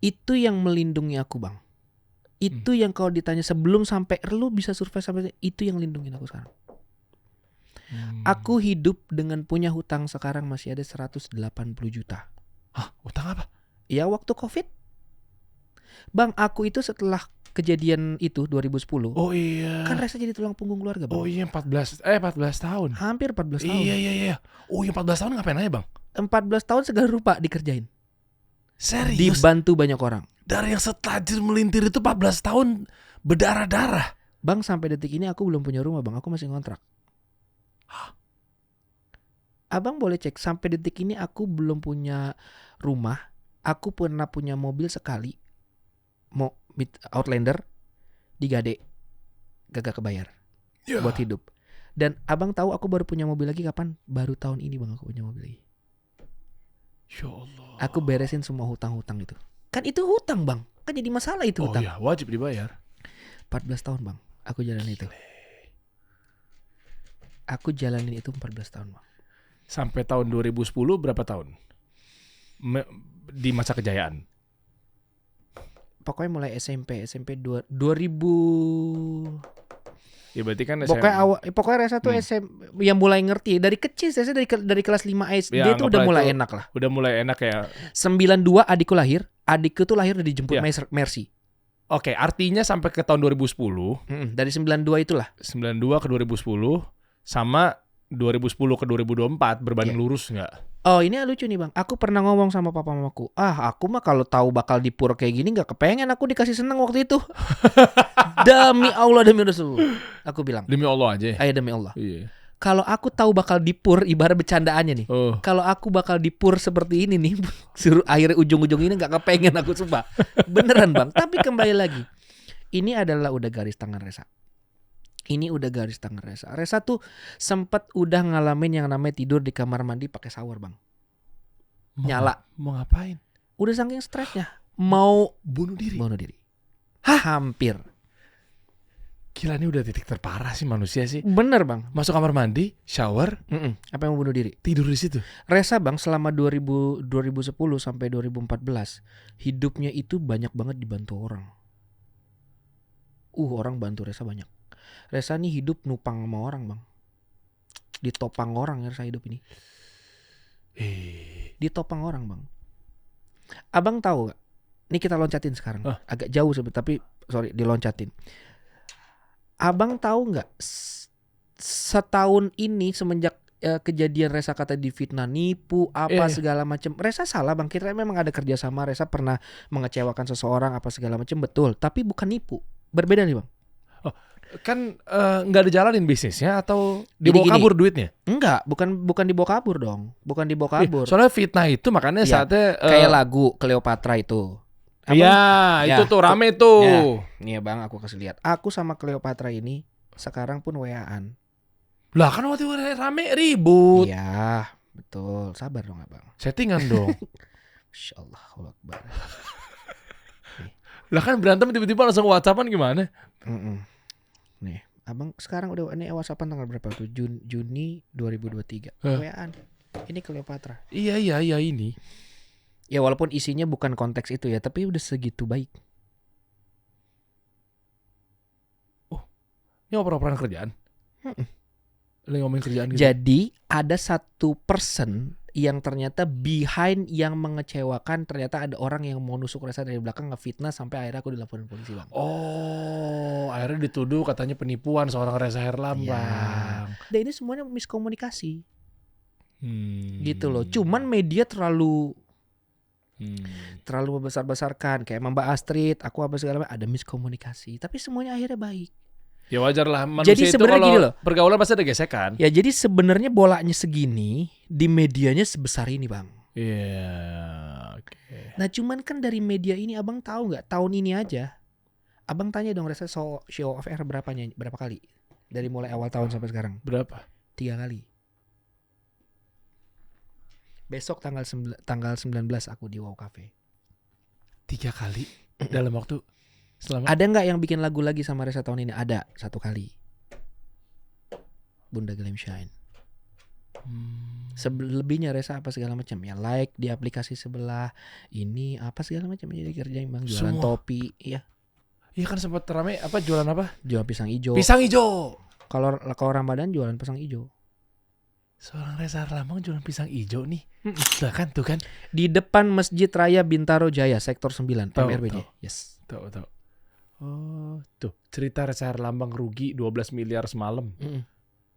Itu yang melindungi aku bang. Itu yang kalau ditanya sebelum sampai lu bisa survive sampai itu yang lindungin aku sekarang. Aku hidup dengan punya hutang sekarang masih ada 180 juta. Hah? Hutang apa? Ya waktu COVID. Bang, aku itu setelah kejadian itu 2010. Oh iya. Kan Resa jadi tulang punggung keluarga bang. Oh iya 14 tahun. Hampir 14 tahun. Iya. Oh iya 14 tahun ngapain aja bang? 14 tahun segala rupa dikerjain. Serius? Dibantu banyak orang. Dari yang setajir melintir itu 14 tahun berdarah-darah. Bang, sampai detik ini aku belum punya rumah bang. Aku masih ngontrak. Abang boleh cek sampai detik ini aku belum punya rumah. Aku pernah punya mobil sekali. Outlander di Gade. Gagak kebayar buat hidup. Dan abang tahu aku baru punya mobil lagi kapan? Baru tahun ini bang aku punya mobil lagi. Ya Allah. Aku beresin semua hutang-hutang itu. Kan itu hutang bang. Kan jadi masalah itu Oh hutang. iya, wajib dibayar. 14 tahun bang. Aku jalanin itu. Aku jalanin itu 14 tahun bang. Sampai tahun 2010 berapa tahun? Di masa kejayaan. Pokoknya mulai SMP 2000. Ya berarti kan Pokoknya Reza tuh yang mulai ngerti dari kecil. Saya dari kelas 5 SD Ya, tuh udah mulai enak lah. Udah mulai enak ya. 92 adikku lahir. Adikku tuh lahir udah dijemput Ya. Mercy. Oke, artinya sampai ke tahun 2010. Dari 92 itulah. 92 ke 2010 sama 2010 ke 2024 berbanding lurus nggak? Oh ini lucu nih bang. Aku pernah ngomong sama papa mamaku. Aku mah kalau tahu bakal di pur kayak gini nggak kepengen aku dikasih seneng waktu itu. Demi Allah demi Rasul. Aku bilang. Demi Allah aja. Ayo demi Allah. Iya. Kalau aku tahu bakal di pur ibarat bercandaannya nih. Kalau aku bakal di pur seperti ini nih, suruh akhirnya ujung-ujung ini nggak kepengen aku sumpah. Beneran bang. Tapi kembali lagi. Ini adalah udah garis tangan Reza. Ini udah garis tangan Reza. Reza tuh sempat udah ngalamin yang namanya tidur di kamar mandi pakai shower bang. Nyala. Mau ngapain? Udah saking stresnya. Mau bunuh diri. Hampir. Gila, ini udah titik terparah sih manusia sih. Bener bang. Masuk kamar mandi, shower, Apa yang mau bunuh diri? tidur di situ. Reza bang selama 2010 sampai 2014 hidupnya itu banyak banget dibantu orang. Orang bantu Reza banyak. Reza nih hidup nupang sama orang bang. Ditopang orang ya Reza hidup ini. Ditopang orang bang. Abang tahu gak? Ini kita loncatin sekarang. Agak jauh sebentar tapi sorry diloncatin. Abang tahu nggak setahun ini semenjak kejadian Reza kata difitnah, nipu apa segala macam. Reza salah bang. Kita memang ada kerjasama. Reza pernah mengecewakan seseorang apa segala macam betul. Tapi bukan nipu. Berbeda nih bang. Kan nggak dijalanin bisnisnya atau dibawa kabur duitnya? Enggak, bukan dibawa kabur dong. Bukan dibawa kabur. Soalnya fitnah itu makanya saatnya kayak lagu Cleopatra itu. Itu tuh rame tuh. Nih bang, aku kasih lihat. Aku sama Cleopatra ini sekarang pun WA-an. Lah kan waktu rame ribut. Iya, betul. Sabar dong abang. Settingan dong. Masya Allah, Allah Akbar. Lah kan berantem tiba-tiba langsung WhatsAppan gimana? Nih, abang sekarang udah ini WhatsAppan tanggal berapa tuh? Juni 2023. WA-an. Ini Cleopatra. Iya ini. Ya walaupun isinya bukan konteks itu ya, tapi udah segitu baik. Ini oper-operan kerjaan. Lagi ngomongin kerjaan gitu. Jadi ada satu person yang ternyata behind yang mengecewakan. Ternyata ada orang yang mau nusuk Reza dari belakang, ngefitnah sampai akhirnya aku dilaporin polisi bang. Akhirnya dituduh katanya penipuan seorang Reza Herlambang. Dan ini semuanya miskomunikasi. Gitu loh. Cuman media terlalu membesar-besarkan. Kayak Mbak Astrid, aku apa segala macam, ada miskomunikasi. Tapi semuanya akhirnya baik. Ya wajar lah, manusia jadi itu kalau gini loh, pergaulan pasti ada gesekan. Ya jadi sebenarnya bolanya segini, di medianya sebesar ini bang. Iya, oke. Nah cuman kan dari media ini abang tahu nggak, tahun ini aja, abang tanya dong Reza show off air berapa kali? Dari mulai awal tahun sampai sekarang. Berapa? 3 kali. Besok tanggal 19 aku di Wow Cafe. 3 kali dalam waktu selama. Ada nggak yang bikin lagu lagi sama Reza tahun ini? Ada 1 kali. Bunda Glam Shine. Selebihnya Reza apa segala macam ya, like di aplikasi sebelah ini apa segala macam jadi kerjain bang, jualan semua. Topi ya. Iya kan sempat rame apa jualan apa? Jualan pisang hijau. Pisang hijau. Kalau Ramadan jualan pisang hijau. Seorang Reza Herlambang jualan pisang hijau nih. Tuh kan. Di depan Masjid Raya Bintaro Jaya sektor 9 MRBJ. Yes. Tahu. Oh, tuh cerita Reza Herlambang rugi 12 miliar semalam.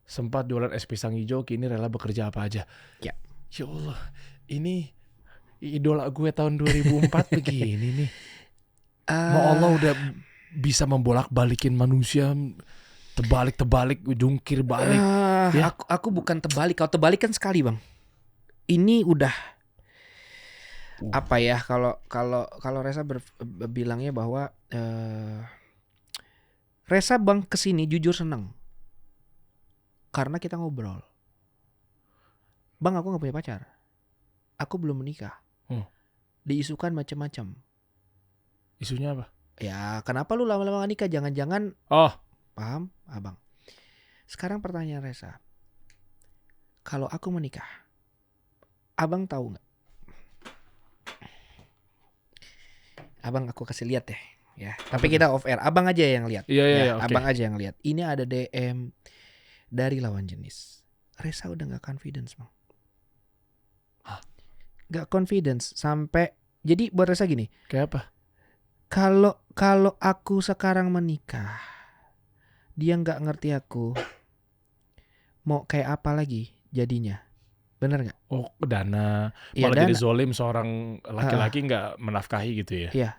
Sempat jualan es pisang hijau, kini rela bekerja apa aja. Ya Allah, ini idola gue tahun 2004 begini nih. Allah udah bisa membolak-balikin manusia, terbalik, jungkir balik. Ya. Aku bukan terbalik, kalau terbalik kan sekali bang. ini udah apa ya, kalau Reza bilangnya bahwa Reza bang kesini jujur seneng karena kita ngobrol. Bang, aku nggak punya pacar, aku belum menikah. Diisukan macam-macam. Isunya apa? Ya kenapa lu lama-lama gak nikah? Jangan-jangan. Paham abang? Sekarang pertanyaan Reza, kalau aku menikah, abang tahu nggak? Abang aku kasih lihat deh ya. Tapi kita off air. Abang aja yang lihat. Iya, okay. Abang aja yang lihat. Ini ada DM dari lawan jenis. Reza udah nggak confidence bang. Nggak confidence sampai. Jadi buat Reza gini. Kayak apa? Kalau aku sekarang menikah, dia nggak ngerti aku. Mau kayak apa lagi jadinya? Bener nggak? Oh, dana. Ya, Malah jadi zolim seorang laki-laki nggak menafkahi gitu ya? Iya.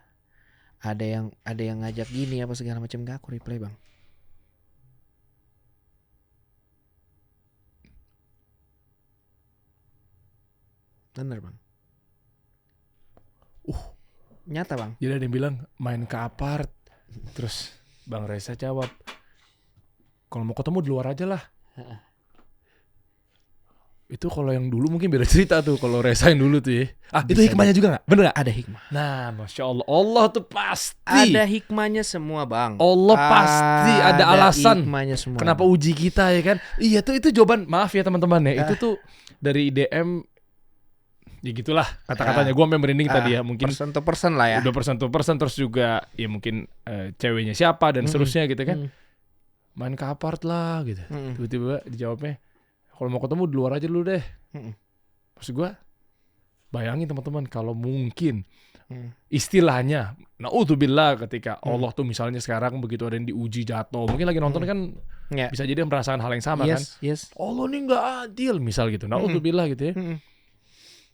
Ada yang ngajak gini apa segala macam, nggak aku reply bang. Bener bang. Nyata bang. Jadi ada yang bilang main ke apart. Terus Bang Reza jawab, kalau mau ketemu di luar aja lah. Itu kalau yang dulu mungkin beda cerita tuh. Kalau Reza yang dulu tuh ya. Itu hikmahnya juga gak? Bener gak? Ada hikmah. Nah Masya Allah. Allah tuh pasti. Ada hikmahnya semua bang. Allah pasti ada alasan. Hikmahnya semua. Kenapa uji kita ya kan? Iya tuh itu jawaban. Maaf ya teman-teman ya. Itu tuh dari DM. Ya gitulah kata-katanya. Gue sampai merinding tadi ya. Mungkin person to person lah ya. Udah person to person. Terus juga ya mungkin ceweknya siapa dan seterusnya gitu kan. Main ke apart lah gitu. Tiba-tiba dijawabnya, kalau mau ketemu di luar aja dulu deh. Maksud gue, bayangin teman-teman kalau mungkin istilahnya, naudzubillah ketika Allah tuh misalnya sekarang begitu ada yang diuji jatuh, mungkin lagi nonton kan bisa jadi merasakan hal yang sama kan. Allah nih nggak adil misal gitu, naudzubillah gitu ya.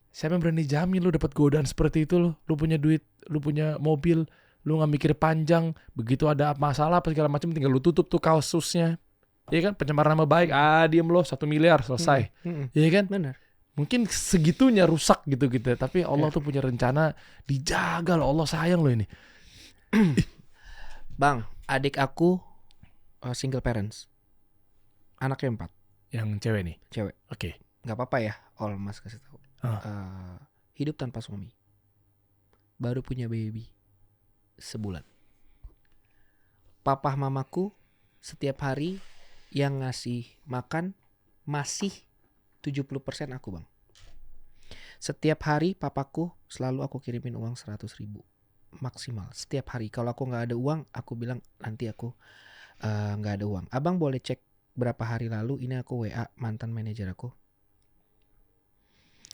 Siapa yang berani jamin lu dapat godaan seperti itu lu punya duit, lu punya mobil, lu nggak mikir panjang, begitu ada masalah apa segala macam tinggal lu tutup tuh kasusnya. Iya kan, pencemaran nama baik, diem lo 1 miliar selesai. Iya kan? Benar. Mungkin segitunya rusak gitu tapi Allah tuh punya rencana, dijaga loh, Allah sayang lo ini. Bang, adik aku single parents. Anaknya 4. Yang cewek nih? Cewek. Oke. Gak apa-apa ya, Mas kasih tahu. Hidup tanpa suami. Baru punya baby sebulan. Papa mamaku setiap hari yang ngasih makan masih 70% aku bang. Setiap hari papaku selalu aku kirimin uang 100.000 maksimal setiap hari. Kalau aku nggak ada uang, aku bilang nanti aku nggak ada uang. Abang boleh cek berapa hari lalu ini aku WA mantan manajer aku.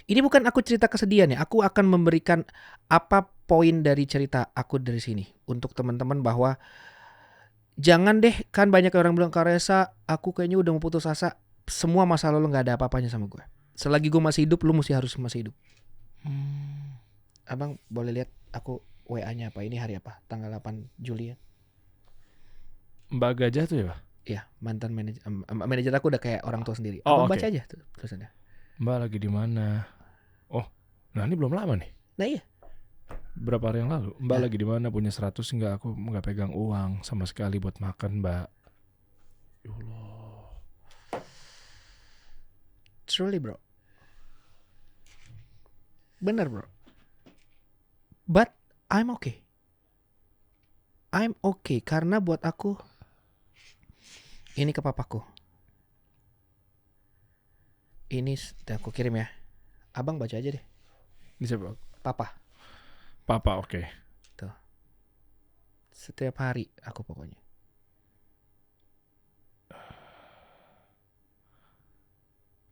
Ini bukan aku cerita kesedihan ya. Aku akan memberikan apa poin dari cerita aku dari sini untuk teman-teman bahwa jangan deh, kan banyak orang bilang Kak Reza, aku kayaknya udah mau putus asa. Semua masa lalu gak ada apa-apanya sama gue. Selagi gue masih hidup, lu harus masih hidup. Abang boleh lihat aku WA-nya apa? Ini hari apa? Tanggal 8 Juli ya. Mbak Gajah tuh ya Pak? Iya, mantan manajer aku udah kayak orang tua sendiri. Abang baca aja tuh tulisannya. Mbak lagi di mana? Oh, nah ini belum lama nih. Nah iya. Berapa hari yang lalu? Mbak lagi di mana? Punya 100 enggak? Aku enggak pegang uang sama sekali buat makan, Mbak. Ya Allah. Truly, bro. Bener, bro. But I'm okay. I'm okay karena buat aku ini ke papaku. Ini aku kirim ya. Abang baca aja deh. Ini siapa? Papa. Papa, oke. Tuh. Setiap hari aku pokoknya.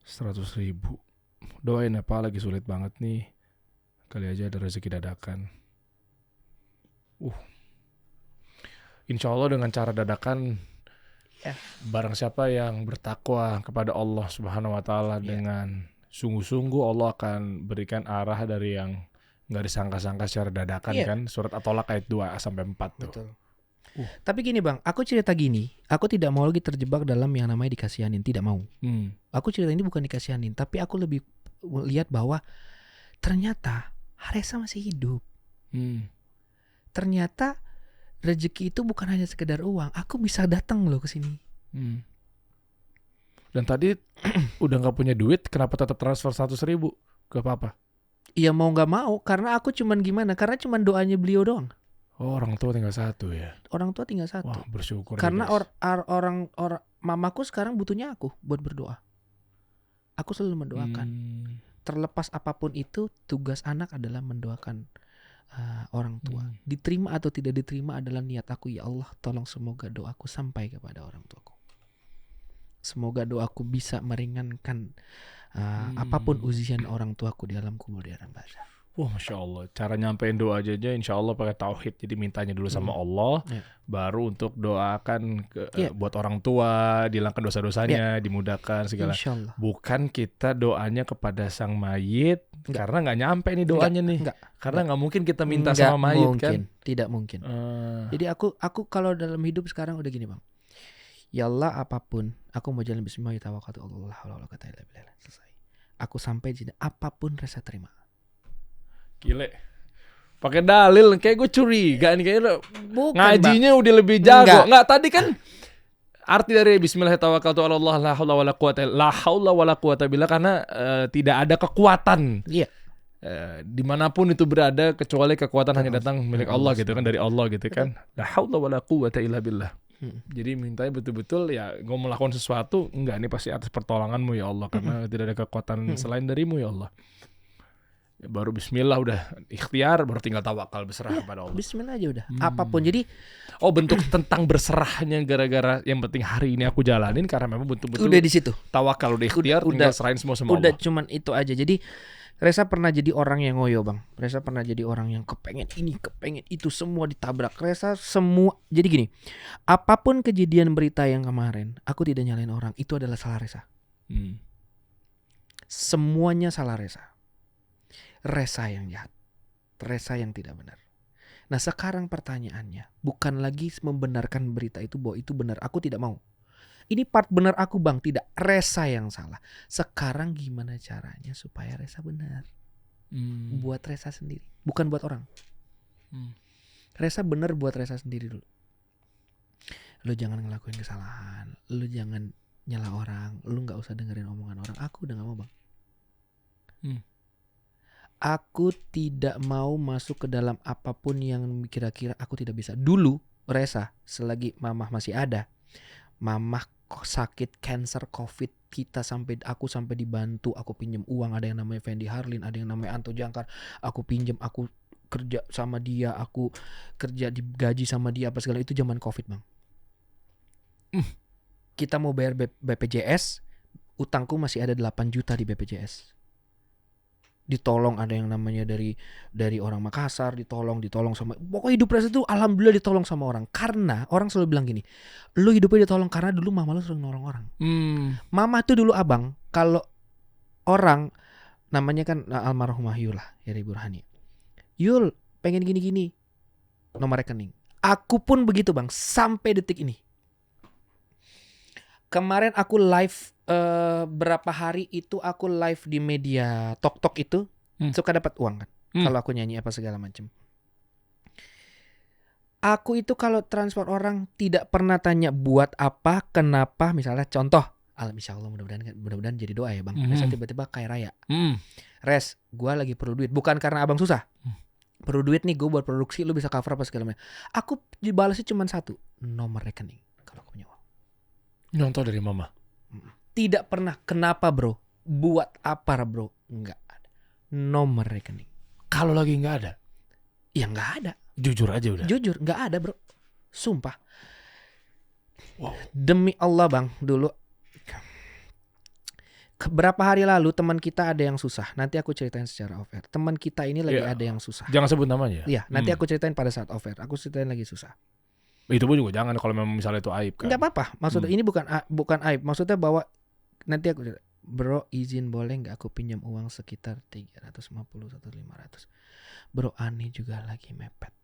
$100.000. Doain ya Pak, lagi sulit banget nih. Kali aja ada rezeki dadakan. Insya Allah dengan cara dadakan, barang siapa yang bertakwa kepada Allah Subhanahu Wa Taala dengan sungguh-sungguh, Allah akan berikan arah dari yang nggak disangka-sangka secara dadakan kan. Surat At-Tolaq ayat 2-4 tuh. Betul. Tapi gini bang, aku cerita gini, aku tidak mau lagi terjebak dalam yang namanya dikasihanin, tidak mau. Aku cerita ini bukan dikasihanin, tapi aku lebih lihat bahwa ternyata Reza masih hidup. Ternyata rezeki itu bukan hanya sekedar uang. Aku bisa datang loh ke sini. Dan tadi udah nggak punya duit, kenapa tetap transfer 100.000 ke papa? Iya mau nggak mau, karena aku cuman gimana? Karena cuman doanya beliau doang. Oh, orang tua tinggal satu ya. Orang tua tinggal satu. Wah, bersyukur. Karena ya, orang mamaku sekarang butuhnya aku buat berdoa. Aku selalu mendoakan. Terlepas apapun itu, tugas anak adalah mendoakan orang tua. Diterima atau tidak diterima adalah niat aku. Ya Allah, tolong semoga doaku sampai kepada orang tuaku. Semoga doaku bisa meringankan apapun ujian orang tuaku di alam kubur di alam barzakh. Wah, Masya Allah. Cara nyampein doa aja insya Allah pakai tauhid. Jadi mintanya dulu sama Allah, baru untuk doakan buat orang tua, dihilangkan dosa-dosanya, dimudahkan segala. Bukan kita doanya kepada sang mayit, karena nggak nyampe nih doanya karena nggak mungkin kita minta sama mayit kan. Tidak mungkin. Jadi aku kalau dalam hidup sekarang udah gini bang. Ya Allah, apapun aku mau jalan bismillahirrahmanirrahim. Selesai. Aku sampai sini, apapun Reza terima. Gile. Pakai dalil kayak gue curiga nih kayaknya. Bukan, ngajinya bang. udah lebih jago. Enggak, tadi kan arti dari bismillahirrahmanirrahim la haula wala quwata billah karena tidak ada kekuatan. Iya. Dimanapun itu berada kecuali kekuatan hanya datang milik Allah gitu kan, dari Allah gitu kan. La haula wala quwata illa billah. Jadi mintanya betul-betul ya gue melakukan sesuatu, enggak, ini pasti atas pertolonganmu ya Allah, karena tidak ada kekuatan selain darimu ya Allah. Ya, baru bismillah udah ikhtiar, baru tinggal tawakal berserah kepada Allah. Bismillah aja udah. Apapun. Jadi bentuk tentang berserahnya gara-gara yang penting hari ini aku jalanin karena memang betul-betul udah di situ. Tawakal udah ikhtiar, tinggal serahin semua sama Allah. Udah cuman itu aja. Jadi Reza pernah jadi orang yang ngoyo bang. Reza pernah jadi orang yang kepengen ini, kepengen itu, semua ditabrak. Reza semua. Jadi gini, apapun kejadian berita yang kemarin, aku tidak nyalain orang. Itu adalah salah Reza. Semuanya salah Reza. Reza yang jahat. Reza yang tidak benar. Nah sekarang pertanyaannya, bukan lagi membenarkan berita itu bahwa itu benar. Aku tidak mau. Ini part benar aku bang, tidak. Reza yang salah. Sekarang gimana caranya supaya Reza benar? Buat Reza sendiri, bukan buat orang. Reza benar buat Reza sendiri dulu. Lu jangan ngelakuin kesalahan. Lu jangan nyala orang. Lu gak usah dengerin omongan orang. Aku udah gak mau bang. Aku tidak mau masuk ke dalam apapun yang kira-kira aku tidak bisa. Dulu Reza, selagi mamah masih ada, mamah sakit cancer covid, aku sampai dibantu, aku pinjam uang, ada yang namanya Fendi Harlin, ada yang namanya Anto Jangkar, aku pinjam, aku kerja sama dia, aku kerja digaji sama dia, apa segala itu zaman covid bang. Kita mau bayar BPJS, utangku masih ada 8 juta di BPJS. Ditolong, ada yang namanya dari orang Makassar, ditolong sama, pokoknya hidup Reza tuh alhamdulillah ditolong sama orang. Karena orang selalu bilang gini, lu hidupnya ditolong karena dulu mama lu sering nolong orang. Mama tuh dulu abang, kalau orang namanya kan almarhumah Yul lah, Yari Burhani, Yul pengen gini-gini, nomor rekening. Aku pun begitu bang, sampai detik ini. Kemarin aku live berapa hari itu aku live di media Tok itu suka dapat uang kan kalau aku nyanyi apa segala macam. Aku itu kalau transfer orang tidak pernah tanya buat apa, kenapa, misalnya contoh, insya Allah mudah-mudahan jadi doa ya bang. Reza tiba-tiba kaya raya. Res, gue lagi perlu duit, bukan karena abang susah. Perlu duit nih gue buat produksi, lu bisa cover apa segala macam. Aku dibalasnya cuma satu, nomor rekening kalau aku punya uang. Nyontoh dari mama. Tidak pernah. Kenapa bro? Buat apa bro? Enggak ada. Nomor rekening. Kalau lagi nggak ada? Ya nggak ada. Jujur aja udah. Jujur nggak ada bro. Sumpah. Wow. Demi Allah bang, dulu berapa hari lalu teman kita ada yang susah. Nanti aku ceritain secara off air. Teman kita ini lagi ada yang susah. Jangan sebut namanya. Iya, nanti aku ceritain pada saat off air. Aku ceritain lagi susah. Itu pun juga jangan kalau memang misalnya itu aib kan. Enggak apa-apa. Maksudnya ini bukan aib. Maksudnya bahwa nanti aku, bro izin boleh nggak aku pinjam uang sekitar 350 atau 500. Bro Ani juga lagi mepet.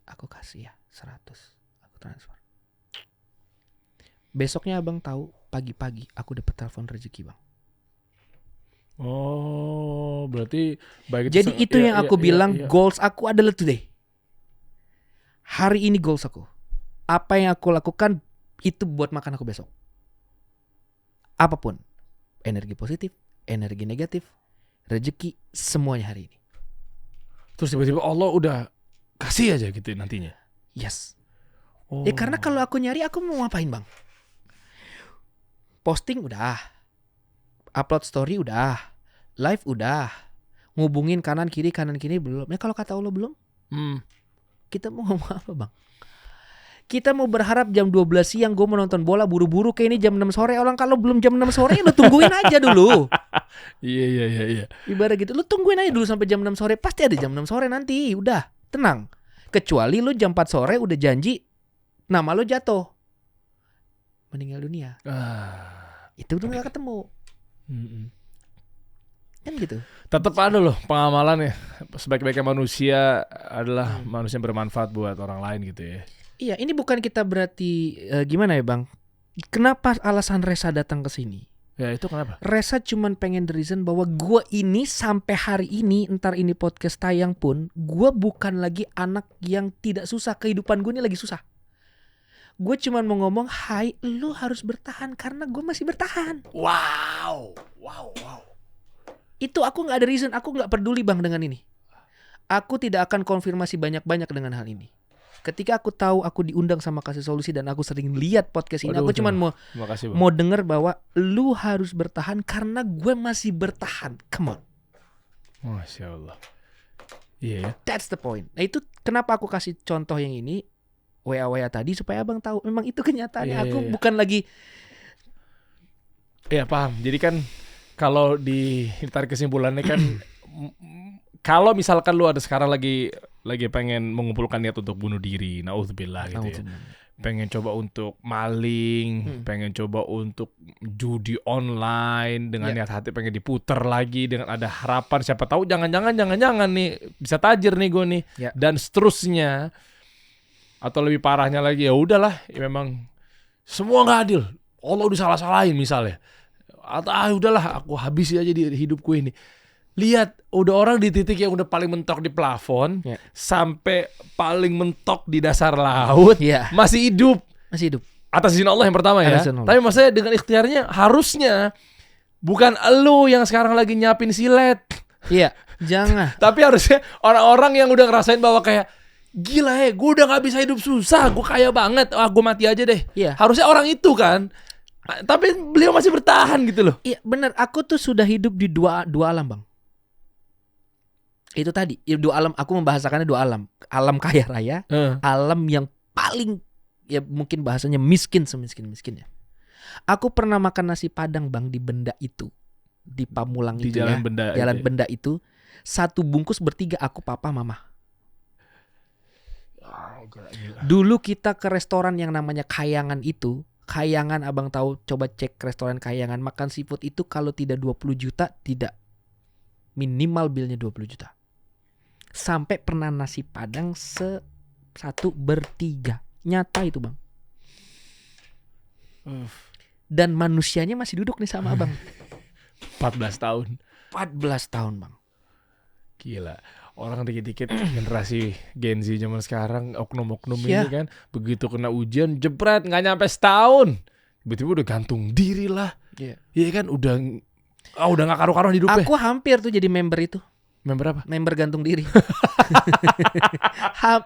Aku kasih ya 100. Aku transfer. Besoknya abang tahu pagi-pagi aku dapat telepon rezeki bang. Oh, berarti baik Jadi itu yang aku bilang iya. goals aku adalah today. Hari ini goals aku. Apa yang aku lakukan itu buat makan aku besok. Apapun. Energi positif, energi negatif, rezeki, semuanya hari ini. Terus tiba-tiba Allah udah kasih aja gitu nantinya. Yes. Oh. Ya karena kalau aku nyari aku mau ngapain bang? Posting udah, upload story udah, live udah, ngubungin kanan kiri belum. Ya kalau kata Allah belum, kita mau ngomong apa bang? Kita mau berharap jam 12 siang gue mau nonton bola buru-buru kayak ini jam 6 sore. Orang kalau belum jam 6 sore lu tungguin aja dulu. Iya. Ibarat gitu, lu tungguin aja dulu sampai jam 6 sore. Pasti ada jam 6 sore nanti, udah tenang. Kecuali lu jam 4 sore udah janji nama lu jatuh, meninggal dunia. Itu udah gak ketemu. Kan gitu. Tetap ada loh pengamalan ya. Sebaik-baiknya manusia adalah manusia yang bermanfaat buat orang lain gitu ya. Iya, ini bukan kita berarti gimana ya bang? Kenapa alasan Reza datang ke sini? Ya itu kenapa? Reza cuman pengen the reason bahwa gue ini sampai hari ini, entar ini podcast tayang pun, gue bukan lagi anak yang tidak susah. Kehidupan gue ini lagi susah. Gue cuman mau ngomong, hai, lu harus bertahan karena gue masih bertahan. Wow. Itu aku gak ada reason, aku gak peduli bang dengan ini. Aku tidak akan konfirmasi banyak-banyak dengan hal ini. Ketika aku tahu aku diundang sama Kasih Solusi dan aku sering lihat podcast ini, aku cuman mau denger bahwa lu harus bertahan karena gue masih bertahan. Come on. Masya Allah. Iya ya. That's the point. Nah itu kenapa aku kasih contoh yang ini, WA tadi, supaya abang tahu memang itu kenyataannya. Aku bukan lagi. Iya paham. Jadi kan kalau ditarik kesimpulannya kan kalau misalkan lu ada sekarang lagi pengen mengumpulkan niat untuk bunuh diri, naudzubillah gitu ya. Pengen coba untuk maling, pengen coba untuk judi online dengan niat hati pengen diputer lagi dengan ada harapan siapa tahu jangan-jangan nih bisa tajir nih gue nih dan seterusnya. Atau lebih parahnya lagi ya udahlah, ya memang semua nggak adil. Allah disalah-salahin misalnya. Atau udahlah aku habisi aja di hidupku ini. Lihat, udah orang di titik yang udah paling mentok di plafon, sampai paling mentok di dasar laut, masih hidup. Atas izin Allah yang pertama ya. Tapi maksudnya dengan ikhtiarnya harusnya bukan elu yang sekarang lagi nyiapin silet. Iya, jangan. Tapi harusnya orang-orang yang udah ngerasain bahwa kayak gila ya, gue udah gak bisa hidup susah, gue kaya banget, gue mati aja deh. Harusnya orang itu kan. Tapi beliau masih bertahan gitu loh. Iya benar, aku tuh sudah hidup di dua alam bang. Itu tadi, dua alam, aku membahasakannya dua alam. Alam kaya raya, alam yang paling, ya mungkin bahasanya miskin semiskin-miskinnya. Aku pernah makan nasi Padang bang di Benda itu, di Pamulang di itu jalan ya, jalan Benda itu. Satu bungkus bertiga, aku, papa, mama. Dulu kita ke restoran yang namanya Kayangan itu. Kayangan, abang tahu, coba cek restoran Kayangan. Makan seafood itu kalau tidak 20 juta, tidak. Minimal bilnya 20 juta. Sampai pernah nasi Padang satu bertiga. Nyata itu bang. Dan manusianya masih duduk nih sama abang. 14 tahun. 14 tahun bang. Gila. Orang dikit-dikit generasi Gen Z zaman sekarang, oknum-oknum ini kan, begitu kena ujian jebret nggak nyampe setahun, tiba-tiba udah gantung diri lah. Iya kan, udah nggak karu-karuan hidupnya. Aku hampir tuh jadi member itu. Member apa? Member gantung diri.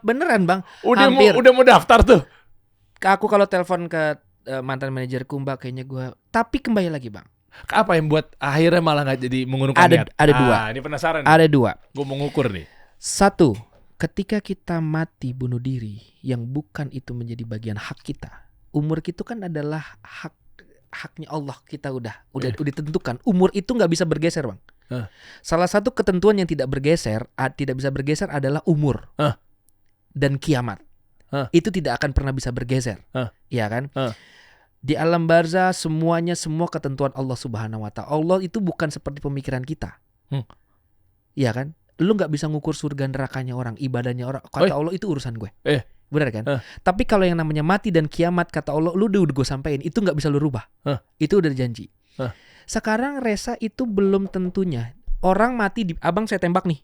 Beneran bang. Udah mau daftar tuh. Aku kalau telepon ke mantan manajerku, mbak kayaknya gue. Tapi kembali lagi bang. Apa yang buat akhirnya malah nggak jadi mengurungkan niat? Ada dua. Ini penasaran. Ada dua. Gue mau ngukur nih. Satu, ketika kita mati bunuh diri, yang bukan itu menjadi bagian hak kita. Umur itu kan adalah haknya Allah, kita udah ditentukan. Umur itu nggak bisa bergeser bang. Salah satu ketentuan yang tidak bisa bergeser adalah umur dan kiamat. Itu tidak akan pernah bisa bergeser, ya kan? Di alam barzah semua ketentuan Allah Subhanahu Wa Taala. Allah itu bukan seperti pemikiran kita, ya kan? Lu nggak bisa ngukur surga nerakanya orang, ibadahnya orang. Kata Allah itu urusan gue, benar kan? Tapi kalau yang namanya mati dan kiamat, kata Allah, lu udah gue sampein, itu nggak bisa lu rubah. Itu udah janji. Sekarang Resa itu belum tentunya. Orang mati abang saya tembak nih.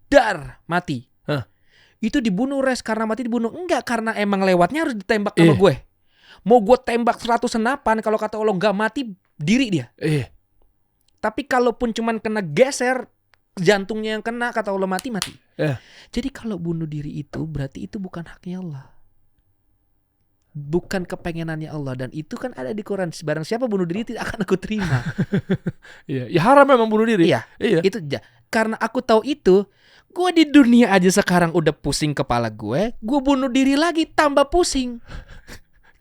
Dar, mati. Hah? Itu dibunuh Res karena mati dibunuh. Enggak, karena emang lewatnya harus ditembak sama gue. Mau gue tembak 100 senapan, kalau kata Allah gak mati, diri dia. Tapi kalaupun cuman kena geser, jantungnya yang kena, kata Allah mati. Jadi kalau bunuh diri itu berarti itu bukan haknya Allah, bukan kepengenannya Allah. Dan itu kan ada di Quran, barang siapa bunuh diri tidak akan aku terima. Ya haram memang bunuh diri. Iya. Itu karena aku tahu itu, gue di dunia aja sekarang udah pusing kepala gue bunuh diri lagi tambah pusing.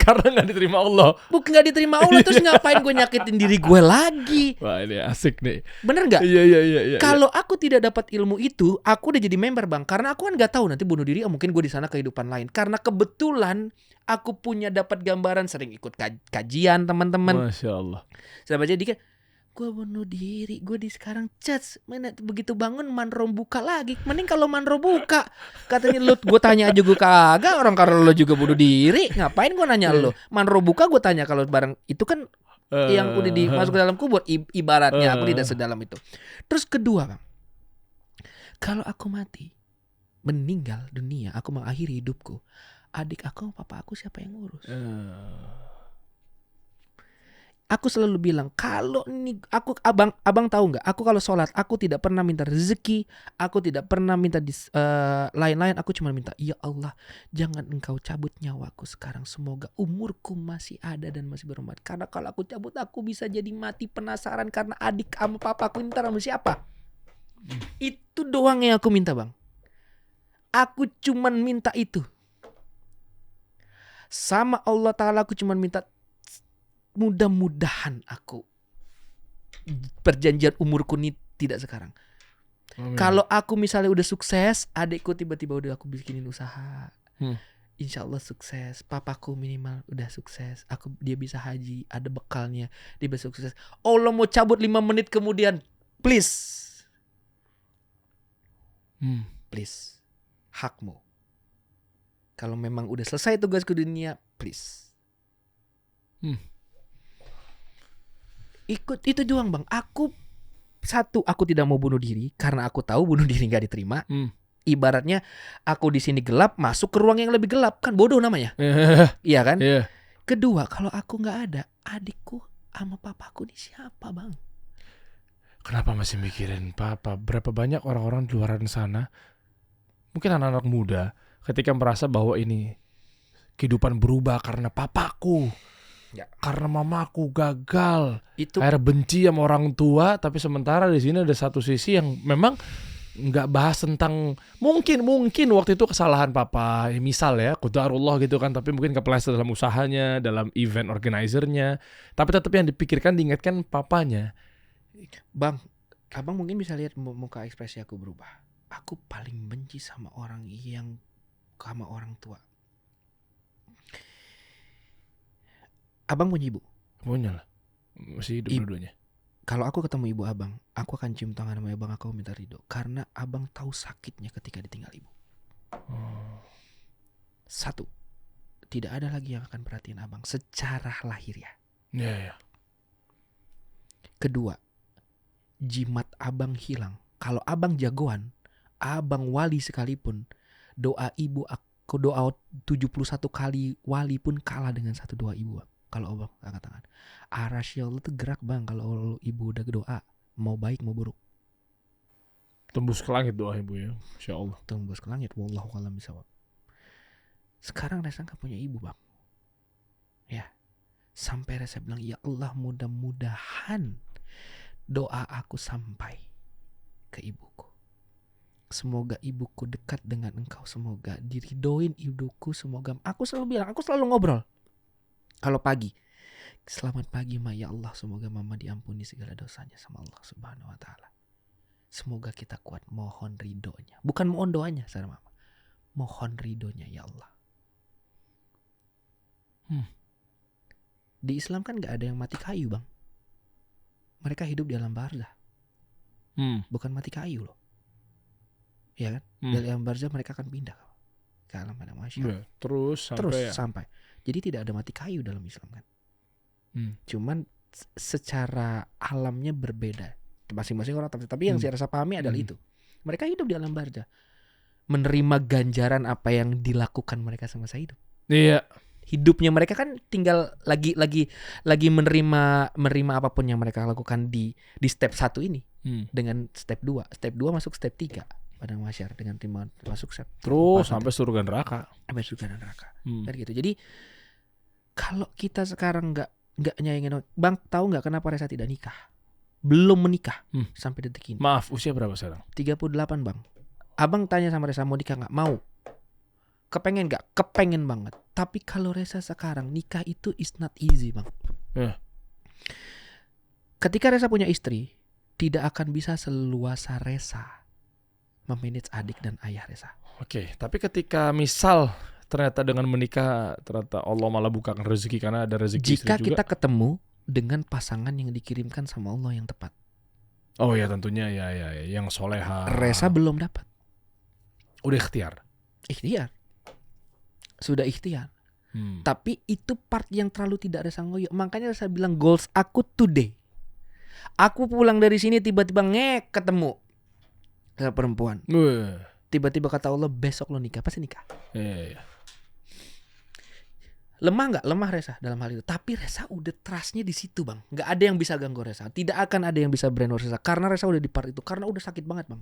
Karena gak diterima Allah. Bukan gak diterima Allah, terus ngapain gue nyakitin diri gue lagi? Wah, ini asik nih. Bener gak? Iya. Kalau aku tidak dapat ilmu itu, aku udah jadi member bang. Karena aku kan gak tahu nanti bunuh diri, mungkin gue di sana kehidupan lain. Karena kebetulan aku punya dapat gambaran, sering ikut kajian teman-teman. Masya Allah. Saya baca dikit, gue bunuh diri, gue di sekarang cats, mana begitu bangun manro buka lagi. Mending kalau manro buka, katanya lu, gue tanya aja gue kagak. Orang kalau lo juga bunuh diri, ngapain gue nanya lo? Manro buka gue tanya, kalau barang itu kan yang udah dimasuk ke dalam kubur, ibaratnya aku tidak sedalam itu. Terus kedua bang, kalau aku mati, meninggal dunia, aku mengakhiri hidupku, adik aku, papa aku siapa yang ngurus? Aku selalu bilang, kalau nih abang tahu nggak? Aku kalau sholat, aku tidak pernah minta rezeki, aku tidak pernah minta lain-lain. Aku cuma minta, ya Allah, jangan engkau cabut nyawaku sekarang. Semoga umurku masih ada dan masih berhormat. Karena kalau aku cabut, aku bisa jadi mati penasaran karena adik sama papaku ini ntar sama siapa. Itu doang yang aku minta bang. Aku cuma minta itu. Sama Allah Ta'ala aku cuma minta, mudah-mudahan aku perjanjian umurku ini tidak sekarang. Kalau aku misalnya udah sukses, adikku tiba-tiba udah aku bikinin usaha, insya Allah sukses. Papaku minimal udah sukses, dia bisa haji, ada bekalnya, dia bisa sukses. Allah mau cabut 5 menit kemudian, please hakmu. Kalau memang udah selesai tugasku di dunia, please. Ikut itu doang bang. Aku tidak mau bunuh diri karena aku tahu bunuh diri nggak diterima. Ibaratnya aku di sini gelap, masuk ke ruang yang lebih gelap, kan bodoh namanya. Iya kan? Kedua, kalau aku nggak ada, adikku sama papaku ini siapa bang? Kenapa masih mikirin papa? Berapa banyak orang-orang di luar sana, mungkin anak-anak muda, ketika merasa bahwa ini kehidupan berubah karena papaku. Karena mamaku gagal, akhirnya benci sama orang tua. Tapi sementara di sini ada satu sisi yang memang nggak bahas tentang mungkin waktu itu kesalahan papa, misal ya, qadarullah gitu kan. Tapi mungkin kepleset dalam usahanya, dalam event organizernya. Tapi tetap yang dipikirkan, diingatkan papanya. Bang, abang mungkin bisa lihat muka ekspresi aku berubah. Aku paling benci sama orang tua. Abang punya ibu? Punya lah, masih hidup dua-duanya. Kalau aku ketemu ibu abang, aku akan cium tangan sama abang, aku minta ridho. Karena abang tahu sakitnya ketika ditinggal ibu. Satu, tidak ada lagi yang akan perhatiin abang secara lahiriah. Iya. Kedua, jimat abang hilang. Kalau abang jagoan, abang wali sekalipun, doa ibu, aku doa 71 kali wali pun kalah dengan satu doa ibu. Kalau abang angkat tangan, arasy Allah tuh gerak bang. Kalau ibu udah doa, mau baik mau buruk, tembus ke langit doa ibu ya, Insya Allah. Tembus ke langit, wallahu a'lam bishawab. Sekarang Resa gak punya ibu bang. Ya, sampai Resa bilang, ya Allah, mudah-mudahan doa aku sampai ke ibuku. Semoga ibuku dekat dengan engkau. Semoga diridoin ibuku. Semoga, aku selalu bilang, aku selalu ngobrol. Kalau pagi, selamat pagi Ma, ya Allah, semoga Mama diampuni segala dosanya sama Allah Subhanahu wa Ta'ala. Semoga kita kuat mohon ridhonya. Bukan mohon doanya sama Mama, mohon ridhonya ya Allah. Di Islam kan gak ada yang mati kayu bang. Mereka hidup di alam barzah, bukan mati kayu loh. Ya kan? Dari alam barzah mereka akan pindah ke alam pada masyarakat. Terus sampai. Jadi tidak ada mati kayu dalam Islam kan. Cuman secara alamnya berbeda. Masing-masing orang tapi yang saya rasa pahami adalah itu. Mereka hidup di alam barzah. Menerima ganjaran apa yang dilakukan mereka semasa hidup. Iya. Hidupnya mereka kan tinggal lagi menerima apapun yang mereka lakukan di step 1 ini dengan step 2. Step 2 masuk step 3 padang mahsyar dengan timbangan masuk step Terus sampai surga neraka. Sampai surga dan neraka. Kan gitu. Jadi kalau kita sekarang nggak nyayangin, Bang, tahu nggak kenapa Reza tidak nikah? Belum menikah sampai detik ini. Maaf, usia berapa sekarang? 38, Bang. Abang tanya sama Reza mau nikah nggak? Mau. Kepengen nggak? Kepengen banget. Tapi kalau Reza sekarang nikah itu is not easy, Bang. Ketika Reza punya istri, tidak akan bisa seluasa Reza memanage adik dan ayah Reza. Oke, tapi ketika misal ternyata dengan menikah ternyata Allah malah bukakan rezeki karena ada rezeki istri Jika juga. kita ketemu dengan pasangan yang dikirimkan sama Allah yang tepat. Oh ya tentunya ya yang soleha. Reza belum dapat. Udah ikhtiar. Sudah ikhtiar. Tapi itu part yang terlalu tidak Reza ngoyo. Makanya Reza bilang goals aku today. Aku pulang dari sini tiba-tiba ketemu ke perempuan. Tiba-tiba kata Allah besok lo nikah. Pasti nikah. Iya. Lemah nggak? Lemah Reza dalam hal itu. Tapi Reza udah trustnya di situ, Bang. Nggak ada yang bisa ganggu Reza. Tidak akan ada yang bisa brainwash Reza. Karena Reza udah di part itu. Karena udah sakit banget, Bang.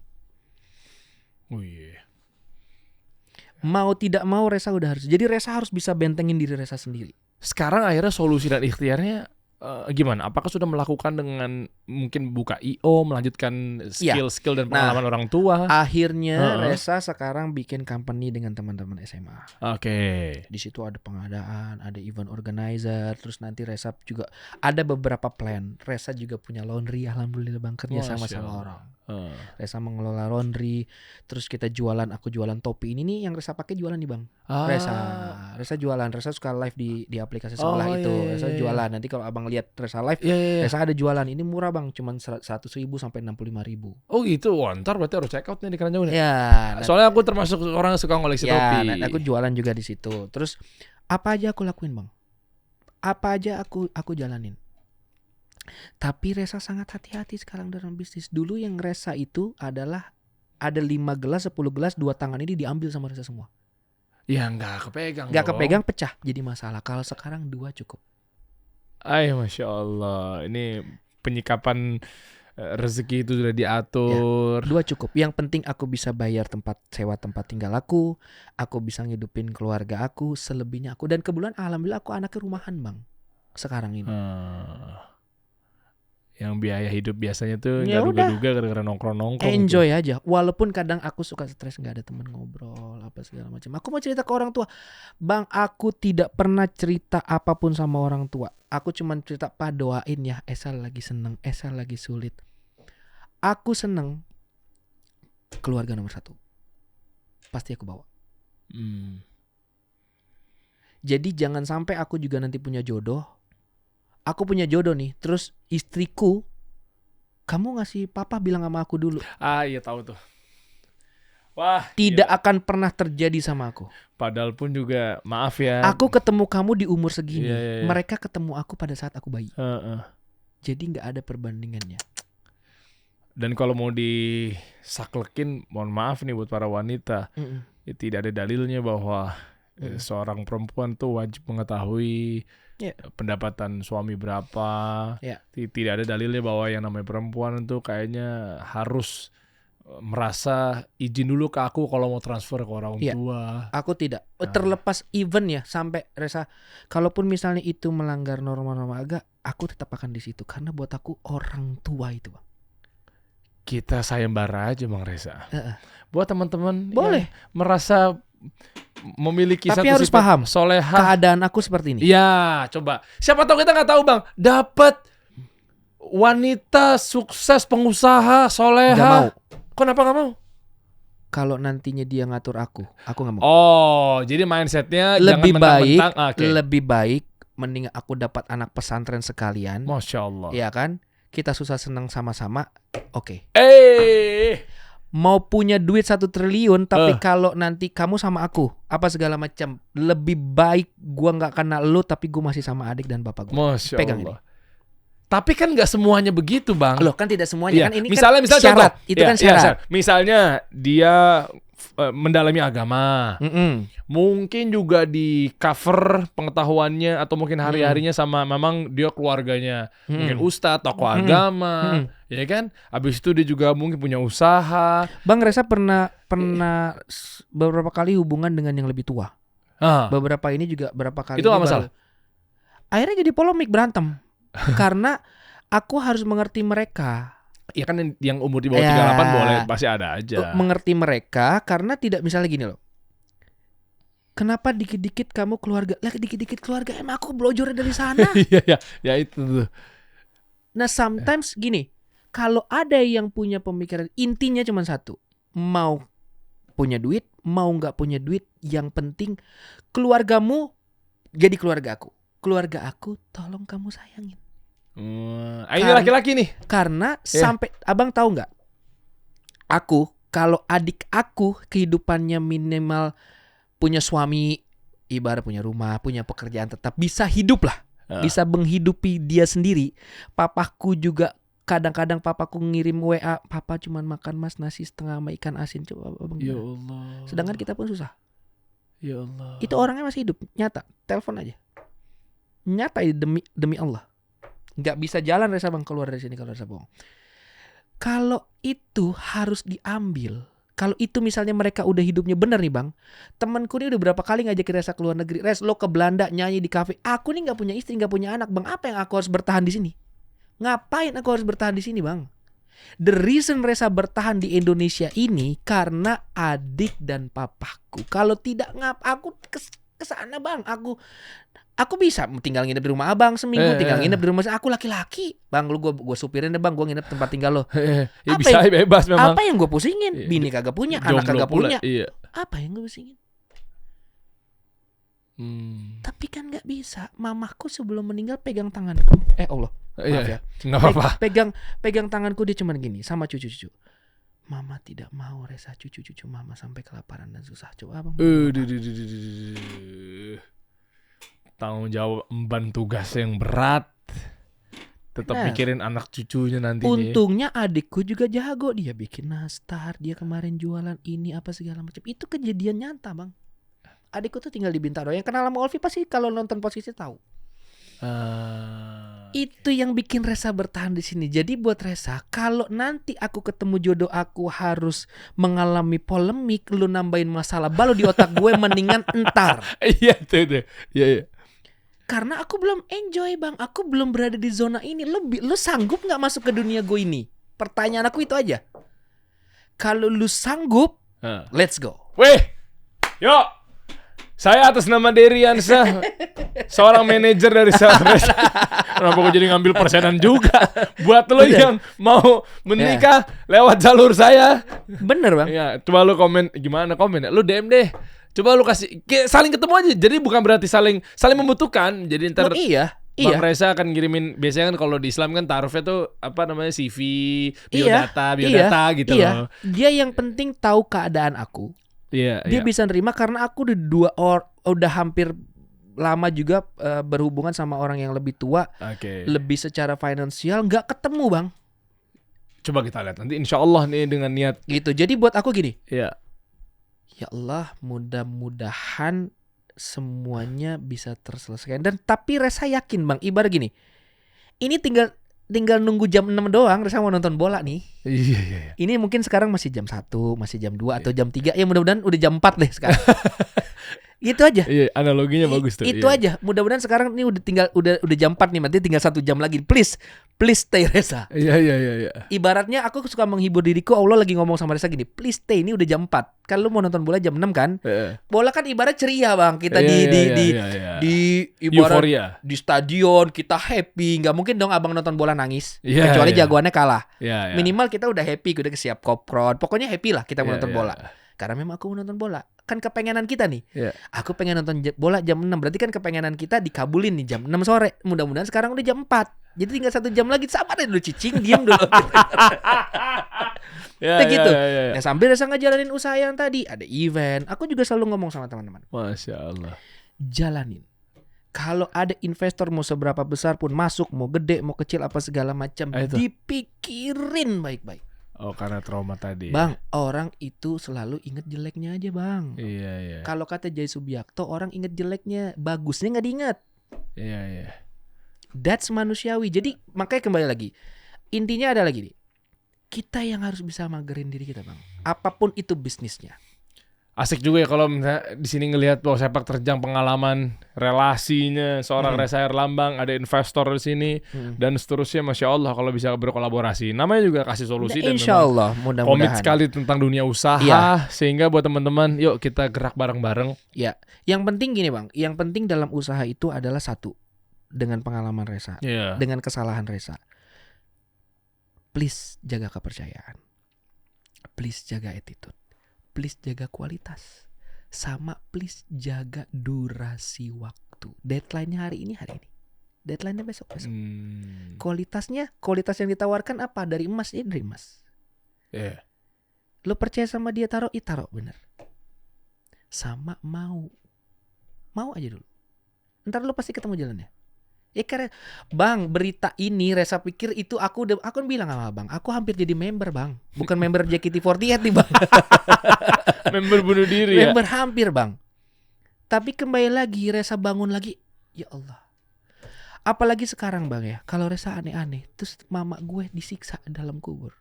Oh iya. Mau tidak mau Reza udah harus. Jadi Reza harus bisa bentengin diri Reza sendiri. Sekarang akhirnya solusi dan ikhtiarnya gimana? Apakah sudah melakukan dengan mungkin buka IO, melanjutkan skill dan pengalaman orang tua? Akhirnya Reza sekarang bikin company dengan teman-teman SMA. Oke. Di situ ada pengadaan, ada event organizer, terus nanti Reza juga ada beberapa plan. Reza juga punya laundry, alhamdulillah, Bang, kerja sama orang. Reza mengelola laundry, terus kita jualan, aku jualan topi ini nih yang Reza pakai jualan nih, Bang. Reza jualan, Reza suka live di aplikasi sekolah itu. Reza jualan. Nanti kalau Abang lihat Reza live, Reza ada jualan. Ini murah, Bang, cuman 100.000 sampai 65.000. Oh gitu. Wah, ntar berarti harus check out nih di Keranjang nih. Ya. Soalnya aku termasuk orang yang suka ngoleksi topi. Aku jualan juga di situ. Terus apa aja aku lakuin, Bang? Apa aja aku jalanin. Tapi Reza sangat hati-hati sekarang dalam bisnis. Dulu yang Reza itu adalah ada 5 gelas, 10 gelas, 2 tangan ini diambil sama Reza semua. Ya nggak kepegang. Nggak kepegang, pecah jadi masalah. Kalau sekarang 2 cukup. Masya Allah. Ini penyikapan rezeki itu sudah diatur. 2 cukup. Yang penting aku bisa bayar sewa tempat tinggal aku bisa ngidupin keluarga aku, selebihnya aku. Dan kebetulan alhamdulillah aku anaknya rumahan, Bang. Sekarang ini. Yang biaya hidup biasanya tuh Ya nggak duga-duga gara-gara nongkrong-nongkrong. Enjoy aja. Walaupun kadang aku suka stres, nggak ada teman ngobrol apa segala macam. Aku mau cerita ke orang tua, Bang, aku tidak pernah cerita apapun sama orang tua. Aku cuma cerita, Pak, doain ya, Esa lagi seneng, Esa lagi sulit. Aku seneng, keluarga nomor 1 pasti aku bawa. Jadi jangan sampai aku juga nanti punya jodoh. Aku punya jodoh nih, terus istriku, kamu ngasih papa bilang sama aku dulu. Iya tahu tuh. Wah, tidak akan pernah terjadi sama aku. Padahal pun juga maaf ya. Aku ketemu kamu di umur segini. Iya. Mereka ketemu aku pada saat aku bayi. Jadi nggak ada perbandingannya. Dan kalau mau disaklekin, mohon maaf nih buat para wanita, ya, tidak ada dalilnya bahwa seorang perempuan tuh wajib mengetahui pendapatan suami berapa. Tidak ada dalilnya bahwa yang namanya perempuan tuh kayaknya harus merasa izin dulu ke aku kalau mau transfer ke orang tua. Aku tidak. Terlepas event ya, sampai Reza, kalaupun misalnya itu melanggar norma-norma agama, aku tetap akan di situ karena buat aku orang tua itu, Bang. Kita sayembara aja, Bang Reza. Buat teman-teman boleh merasa memiliki tapi satu harus sifat paham solehah. Keadaan aku seperti ini. Ya, coba. Siapa tahu kita nggak tahu, Bang. Dapat wanita sukses, pengusaha, solehah. Gak mau. Kenapa nggak mau? Kalau nantinya dia ngatur aku nggak mau. Oh, jadi mindsetnya lebih jangan baik, mentang-mentang. Lebih baik mending aku dapat anak pesantren sekalian. Masya Allah. Iya kan? Kita susah senang sama-sama. Oke. Mau punya duit 1 triliun, tapi kalau nanti kamu sama aku apa segala macam, lebih baik gua nggak kena lu tapi gua masih sama adik dan bapak gua. Masya Pegang Allah. ini. Tapi kan nggak semuanya begitu, Bang. Loh kan tidak semuanya Iya. kan ini misalnya kan syarat. contoh. Itu Iya, kan syarat. iya, misalnya dia mendalami agama. Mungkin juga di cover pengetahuannya atau mungkin hari-harinya sama memang dia keluarganya. Mungkin ustadz, tokoh agama, ya kan? Habis itu dia juga mungkin punya usaha. Bang Reza pernah beberapa kali hubungan dengan yang lebih tua. Beberapa ini juga berapa kali. Itu nggak masalah. Akhirnya jadi polemik, berantem. Karena aku harus mengerti mereka. Ya kan yang umur di bawah 38 boleh, pasti ada aja. Mengerti mereka karena tidak, misalnya gini loh. Kenapa dikit-dikit kamu keluarga? Lah dikit-dikit keluarga, emang aku blojornya dari sana. Iya, ya itu tuh. Nah, sometimes gini, kalau ada yang punya pemikiran intinya cuma satu, mau punya duit, mau nggak punya duit, yang penting keluargamu jadi keluarga aku. Keluarga aku tolong kamu sayangin. Ini laki-laki nih. Karena sampai abang tahu nggak? Aku kalau adik aku kehidupannya minimal punya suami, ibarat punya rumah, punya pekerjaan tetap, bisa hidup lah, bisa menghidupi dia sendiri. Papaku juga kadang-kadang papaku ngirim WA, papa cuman makan mas nasi setengah sama ikan asin, coba abang. Ya Allah. Sedangkan kita pun susah. Ya Allah. Itu orangnya masih hidup, nyata. Telepon aja. Nyata demi Allah. Nggak bisa jalan Reza bang, keluar dari sini kalau Reza bohong. Kalau itu harus diambil. Kalau itu misalnya mereka udah hidupnya bener nih bang. Temanku ini udah berapa kali ngajak Reza ke luar negeri. Rez, lo ke Belanda nyanyi di kafe. Aku nih nggak punya istri, nggak punya anak bang. Apa yang aku harus bertahan di sini? Ngapain aku harus bertahan di sini bang? The reason Reza bertahan di Indonesia ini karena adik dan papaku. Kalau tidak aku kesana bang. Aku bisa tinggal nginep di rumah abang seminggu, tinggal nginep di rumah aku laki-laki. Bang, lu gue supirin deh bang, gue nginep tempat tinggal lo. Ya bisa bebas memang. Apa yang gue pusingin? Bini kagak punya, anak kagak punya. Iya. Apa yang gue pusingin? Tapi kan nggak bisa. Mamaku sebelum meninggal pegang tanganku. Allah, maaf ya. Nggak apa-apa. Pegang tanganku, dia cuman gini sama cucu-cucu. Mama tidak mau Reza cucu-cucu mama sampai kelaparan dan susah. Coba abang. Tanggung jawab emban tugas yang berat. Tetap mikirin anak cucunya nanti. Untungnya adikku juga jago. Dia bikin nastar. Dia kemarin jualan ini apa segala macam. Itu kejadian nyata bang. Adikku tuh tinggal di Bintaro. Yang kenal sama Olvi pasti kalau nonton Posisi tahu. Itu yang bikin Reza bertahan di sini. Jadi buat Reza, kalau nanti aku ketemu jodoh aku harus mengalami polemik, lu nambahin masalah baru di otak gue, mendingan entar. Iya tuh. Iya. Karena aku belum enjoy bang, aku belum berada di zona ini. Lu sanggup nggak masuk ke dunia gue ini? Pertanyaan aku itu aja. Kalau lu sanggup, let's go. Weh, yuk. Saya atas nama Deriansa, seorang manajer dari Salres. Kenapa gue jadi ngambil persenan juga? Buat lo yang mau menikah lewat jalur saya. Bener bang. Ya, coba lu komen, gimana komen? Lu DM deh. Coba lu kasih saling ketemu aja. Jadi bukan berarti saling membutuhkan. Jadi ntar Bang Reza akan ngirimin, biasanya kan kalau di Islam kan taruhnya tuh apa namanya CV, biodata gitu loh. Dia yang penting tahu keadaan aku. Dia bisa nerima karena aku udah hampir lama juga berhubungan sama orang yang lebih tua, lebih secara finansial, nggak ketemu bang. Coba kita lihat nanti insya Allah nih dengan niat gitu. Jadi buat aku gini, ya Allah mudah-mudahan semuanya bisa terselesaikan. Dan tapi Reza yakin bang, ibarat gini, ini tinggal nunggu jam 6 doang. Reza mau nonton bola nih. Iya. Ini mungkin sekarang masih jam 1, masih jam 2 atau jam 3. Ya mudah-mudahan udah jam 4 deh sekarang. Gitu aja. Iya, analoginya bagus tuh. Itu aja. Mudah-mudahan sekarang ini udah jam 4 nih, berarti tinggal 1 jam lagi. Please stay Reza. Iya. Ibaratnya aku suka menghibur diriku, Allah lagi ngomong sama Reza gini, please stay, ini udah jam 4. Kan lu mau nonton bola jam 6 kan? Bola kan ibarat ceria bang. Kita di ibarat euforia. Di stadion kita happy. Gak mungkin dong abang nonton bola nangis. Kecuali jagoannya kalah. Minimal kita udah happy, udah siap popcorn. Pokoknya happy lah kita mau nonton bola. Karena memang aku mau nonton bola. Kan kepengenan kita nih. Aku pengen nonton bola jam 6. Berarti kan kepengenan kita dikabulin nih jam 6 sore. Mudah-mudahan sekarang udah jam 4. Jadi tinggal 1 jam lagi. Sabar deh dulu cicing, diem dulu. Gitu. Ya. Nah, sambil Reza ngejalanin usaha yang tadi, ada event. Aku juga selalu ngomong sama teman-teman. Masya Allah. Jalanin. Kalau ada investor mau seberapa besar pun masuk, mau gede, mau kecil apa segala macam, Itu. dipikirin baik-baik. Oh, karena trauma tadi. Bang, orang itu selalu inget jeleknya aja, Bang. Iya, iya. Kalau kata Jay Subiakto, orang inget jeleknya, bagusnya nggak diingat. Iya, iya. That's manusiawi. Jadi makanya kembali lagi, intinya ada lagi nih. Kita yang harus bisa magerin diri kita, Bang. Apapun itu bisnisnya. Asik juga ya kalau misalnya di sini ngelihat bahwa sepak terjang pengalaman relasinya seorang Reza Herlambang, ada investor di sini dan seterusnya. Masya Allah kalau bisa berkolaborasi. Namanya juga kasih solusi dan Insya memang Allah, komit mudah-mudahan. sekali tentang dunia usaha. Iya. Sehingga buat teman-teman, yuk kita gerak bareng-bareng. Ya, yang penting gini, Bang. Yang penting dalam usaha itu adalah satu, dengan pengalaman Reza, Iya. dengan kesalahan Reza. Please jaga kepercayaan. Please jaga attitude. Please jaga kualitas. Sama please jaga durasi waktu. Deadline-nya hari ini. Deadline-nya besok. Kualitas yang ditawarkan apa? Dari emas, dari emas. Iya. Lo percaya sama dia, taruh bener. Sama mau aja dulu. Ntar lo pasti ketemu jalannya. Ya karena Bang, berita ini Reza pikir itu aku bilang sama Bang, aku hampir jadi member, Bang. Bukan member JKT48 nih, Bang. Member bunuh diri ya. Member hampir, Bang. Tapi kembali lagi Reza bangun lagi. Ya Allah. Apalagi sekarang, Bang ya. Kalau Reza aneh-aneh, terus mama gue disiksa dalam kubur.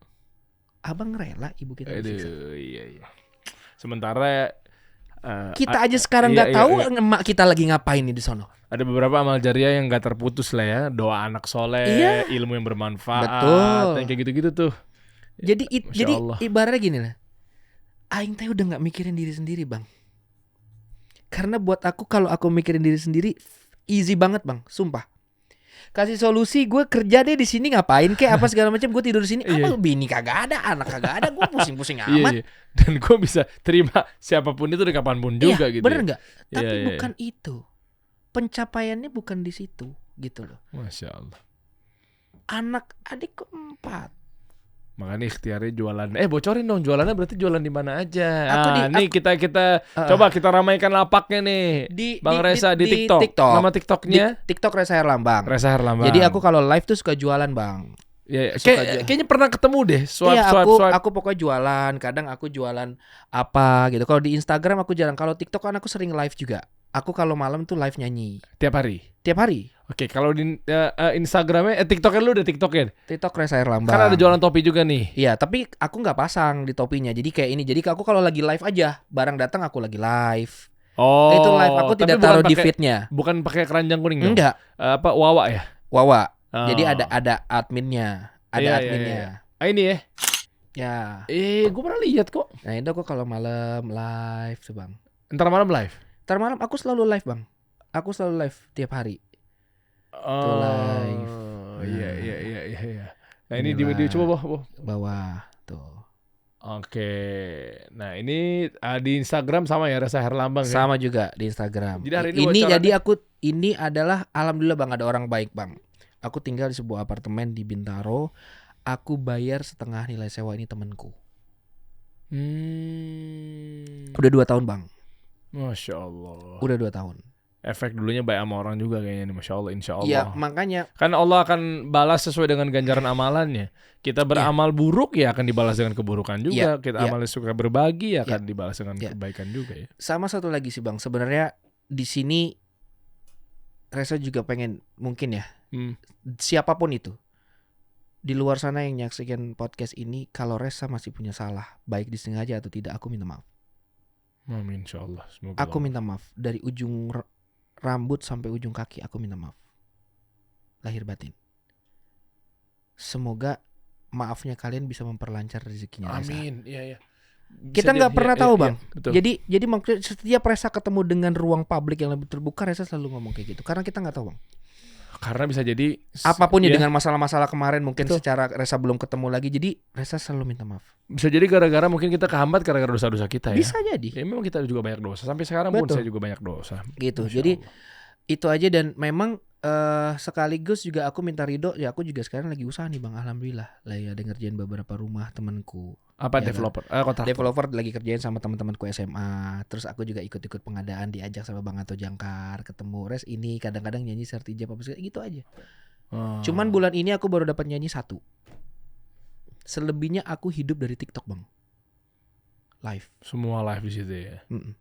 Abang rela ibu kita disiksa. Aduh, iya. Sementara kita aja sekarang nggak tahu emak kita lagi ngapain nih di sono. ada beberapa amal jariah yang gak terputus lah ya. Doa anak soleh, Iya. ilmu yang bermanfaat. Betul. Yang kayak gitu-gitu tuh. Jadi Masya Allah. ibaratnya gini lah. Aing teh udah nggak mikirin diri sendiri, Bang. Karena buat aku kalau aku mikirin diri sendiri easy banget, Bang, sumpah. Kasih solusi, gue kerja deh di sini ngapain kek apa segala macam, gue tidur di sini. Iya. Apa bini kagak ada, anak kagak ada, gue pusing-pusing Iya, amat. iya. Dan gue bisa terima siapapun itu di kapanpun juga Iya, gitu. bener ya. nggak? Tapi Iya, iya, bukan itu. Pencapaiannya bukan di situ, gitu loh. Masya Allah. Anak adikku 4. Makanya ikhtiarnya jualan. Bocorin dong jualannya, berarti jualan di mana aja. Aku Nih kita coba kita ramaikan lapaknya nih. Bang Reza di TikTok. Nama TikToknya TikTok Reza Herlambang. Reza Herlambang. Jadi aku kalau live tuh suka jualan, Bang. Ya, suka kayaknya pernah ketemu deh. Swipe. Aku pokoknya jualan. Kadang aku jualan apa gitu. Kalau di Instagram aku jarang. Kalau TikTok kan aku sering live juga. Aku kalau malam tuh live nyanyi. Tiap hari. Oke, kalau di Instagramnya, TikToknya lu udah TikTokin? TikTok Reza Herlambang. Kan ada jualan topi juga nih. Iya, tapi aku nggak pasang di topinya. Jadi kayak ini. Jadi aku kalau lagi live aja, barang datang aku lagi live. Oh. Itu live aku tidak taruh di feednya. Bukan pakai keranjang kuning dong? Enggak. Wawa ya? Wawa. Oh. Jadi ada adminnya. Ada adminnya. Iya. Ini ya? Ya. Gue pernah lihat kok. Nah itu aku kalau malam live tuh, Bang. Ntar malam live? Ntar malam aku selalu live, Bang. Aku selalu live tiap hari. Oh, live. Iya. Nah ini Inilah. di coba boh. Bawah tuh. Oke. Nah ini di Instagram sama ya Reza Herlambang ya? Sama juga di Instagram. Jadi hari ini ini bocorannya- jadi ini adalah alhamdulillah, Bang, ada orang baik, Bang. Aku tinggal di sebuah apartemen di Bintaro. Aku bayar setengah nilai sewa, ini temanku. Udah 2 tahun, Bang. Masya Allah. Udah 2 tahun. Efek dulunya baik sama orang juga kayaknya nih. Masya Allah, insya Allah. Iya, makanya Kan Allah akan balas sesuai dengan ganjaran amalannya. Kita beramal buruk ya akan dibalas dengan keburukan juga. Kita amalnya suka berbagi ya akan dibalas dengan kebaikan juga ya. sama satu lagi sih, Bang. Sebenarnya di sini Reza juga pengen, mungkin ya, siapapun itu di luar sana yang nyaksikan podcast ini, kalau Reza masih punya salah, baik disengaja atau tidak, aku minta maaf. Amin, insya Allah. Semoga Aku Allah. minta maaf dari ujung rambut sampai ujung kaki, aku minta maaf. Lahir batin. Semoga maafnya kalian bisa memperlancar rezekinya Reza. Amin. Iya. Kita nggak pernah tahu, Bang. Betul. Jadi maksudnya setiap Reza ketemu dengan ruang publik yang lebih terbuka, Reza selalu ngomong kayak gitu. Karena kita nggak tahu, Bang. Karena bisa jadi Apapun ya ya, dengan masalah-masalah kemarin, mungkin Betul. secara Reza belum ketemu lagi. Jadi Reza selalu minta maaf. bisa jadi gara-gara mungkin kita kehambat gara-gara dosa-dosa kita ya. Bisa jadi. Ya memang kita juga banyak dosa. Sampai sekarang pun Betul. saya juga banyak dosa. Gitu. Masya Jadi Allah. itu aja, dan memang sekaligus juga aku minta ridho. Ya aku juga sekarang lagi usaha nih, Bang. Alhamdulillah lah ya, ada ngerjain beberapa rumah temanku. Apa Ya, developer? Kontraktor. Developer lagi kerjain sama teman-temanku SMA. Terus aku juga ikut-ikut pengadaan, diajak sama Bang Anto Jangkar, ketemu Res ini kadang-kadang nyanyi Sertijab apa segala gitu aja. Oh. Cuman bulan ini aku baru dapat nyanyi 1. Selebihnya aku hidup dari TikTok, Bang. Live. Semua live di situ ya. Mm-mm.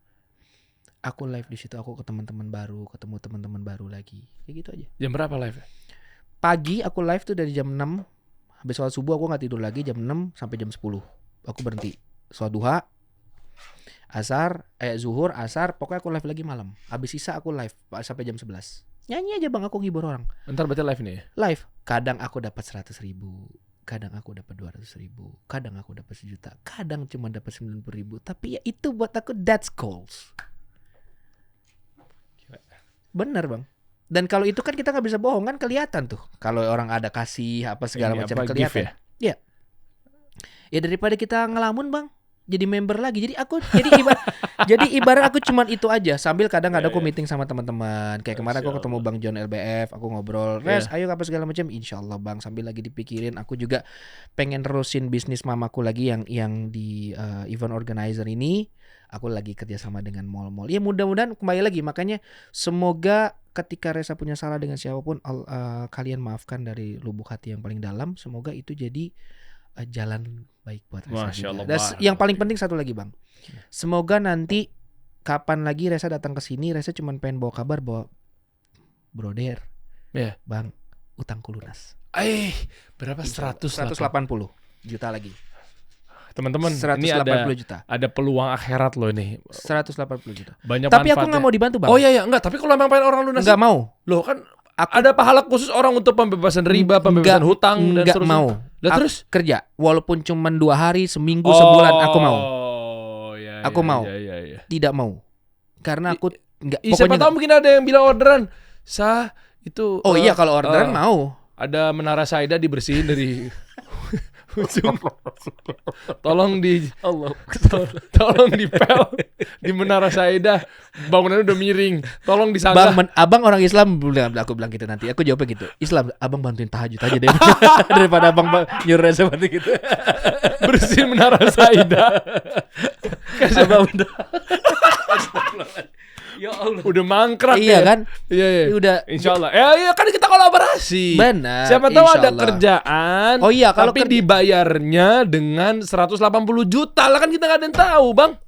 Aku live di situ, aku ke teman-teman baru, ketemu teman-teman baru lagi. Kayak gitu aja. Jam berapa live? Pagi aku live tuh dari jam 6. Habis sholat subuh aku nggak tidur lagi, jam 6 sampai jam 10. Aku berhenti. Sholat duha, asar, zuhur, asar, pokoknya aku live lagi malam. Habis sisa aku live sampai jam 11. Nyanyi aja Bang, aku ngibur orang. Ntar berarti live nih ya? Live. Kadang aku dapat 100.000, kadang aku dapat 200.000, kadang aku dapat 1 juta, kadang cuma dapat 90.000. Tapi ya itu buat aku that's goals. Bener Bang. Dan kalau itu kan kita nggak bisa bohong, kan kelihatan tuh. Kalau orang ada kasih apa segala Ini macam apa, kelihatan. gift ya? Iya. Ya daripada kita ngelamun Bang, jadi member lagi. Jadi ibarat aku cuman itu aja. Sambil kadang ada aku meeting sama teman-teman. Kayak kemarin aku ketemu Bang John LBF, aku ngobrol, Res, ayo apa segala macam. Insyaallah Bang, sambil lagi dipikirin. Aku juga pengen terusin bisnis mamaku lagi yang di event organizer ini. Aku lagi kerjasama dengan mall-mall. Ya mudah-mudahan kembali lagi. Makanya semoga ketika Resa punya salah dengan siapapun, kalian maafkan dari lubuk hati yang paling dalam. Semoga itu jadi jalan baik buat Resa. Masya Allah, Dan yang paling penting satu lagi Bang. Semoga nanti kapan lagi Resa datang ke sini, Resa cuma pengen bawa kabar bahwa brother, Bang, utangku lunas. Berapa? 180 juta lagi. Teman-teman, 180 ini juta. ada peluang akhirat loh ini. 180 juta. Banyak Tapi aku manfaatnya. nggak mau dibantu Bang. Oh iya, enggak. Tapi kalau memang pengen orang lunas, Nggak mau. loh kan ada pahala khusus orang untuk pembebasan riba, pembebasan hutang dan nggak seterusnya. mau. Lah terus Kerja walaupun cuma 2 hari, seminggu, sebulan aku mau. Iya, Aku mau. Iya. Tidak mau. Karena aku nggak. Siapa tahu mungkin ada yang bilang orderan. Itu. Oh iya kalau orderan mau. Ada Menara Saida dibersihin dari ujung. Tolong dipel di Menara Saida. Bangunannya udah miring. Tolong disanggah. Abang orang Islam, aku bilang gitu nanti. Aku jawabnya gitu. Islam, abang bantuin tahajud aja deh. Daripada abang nyuruh seperti gitu. Bersihin Menara Saida. Abang Ya Allah. Udah mangkrak iya ya. kan? Iya. Udah. Insyaallah. Ya kan kita kolaborasi. Benar. Siapa tahu ada insyaallah. kerjaan. Oh iya, kalau tapi dibayarnya dengan 180 juta lah, kan kita nggak ada yang tahu, Bang.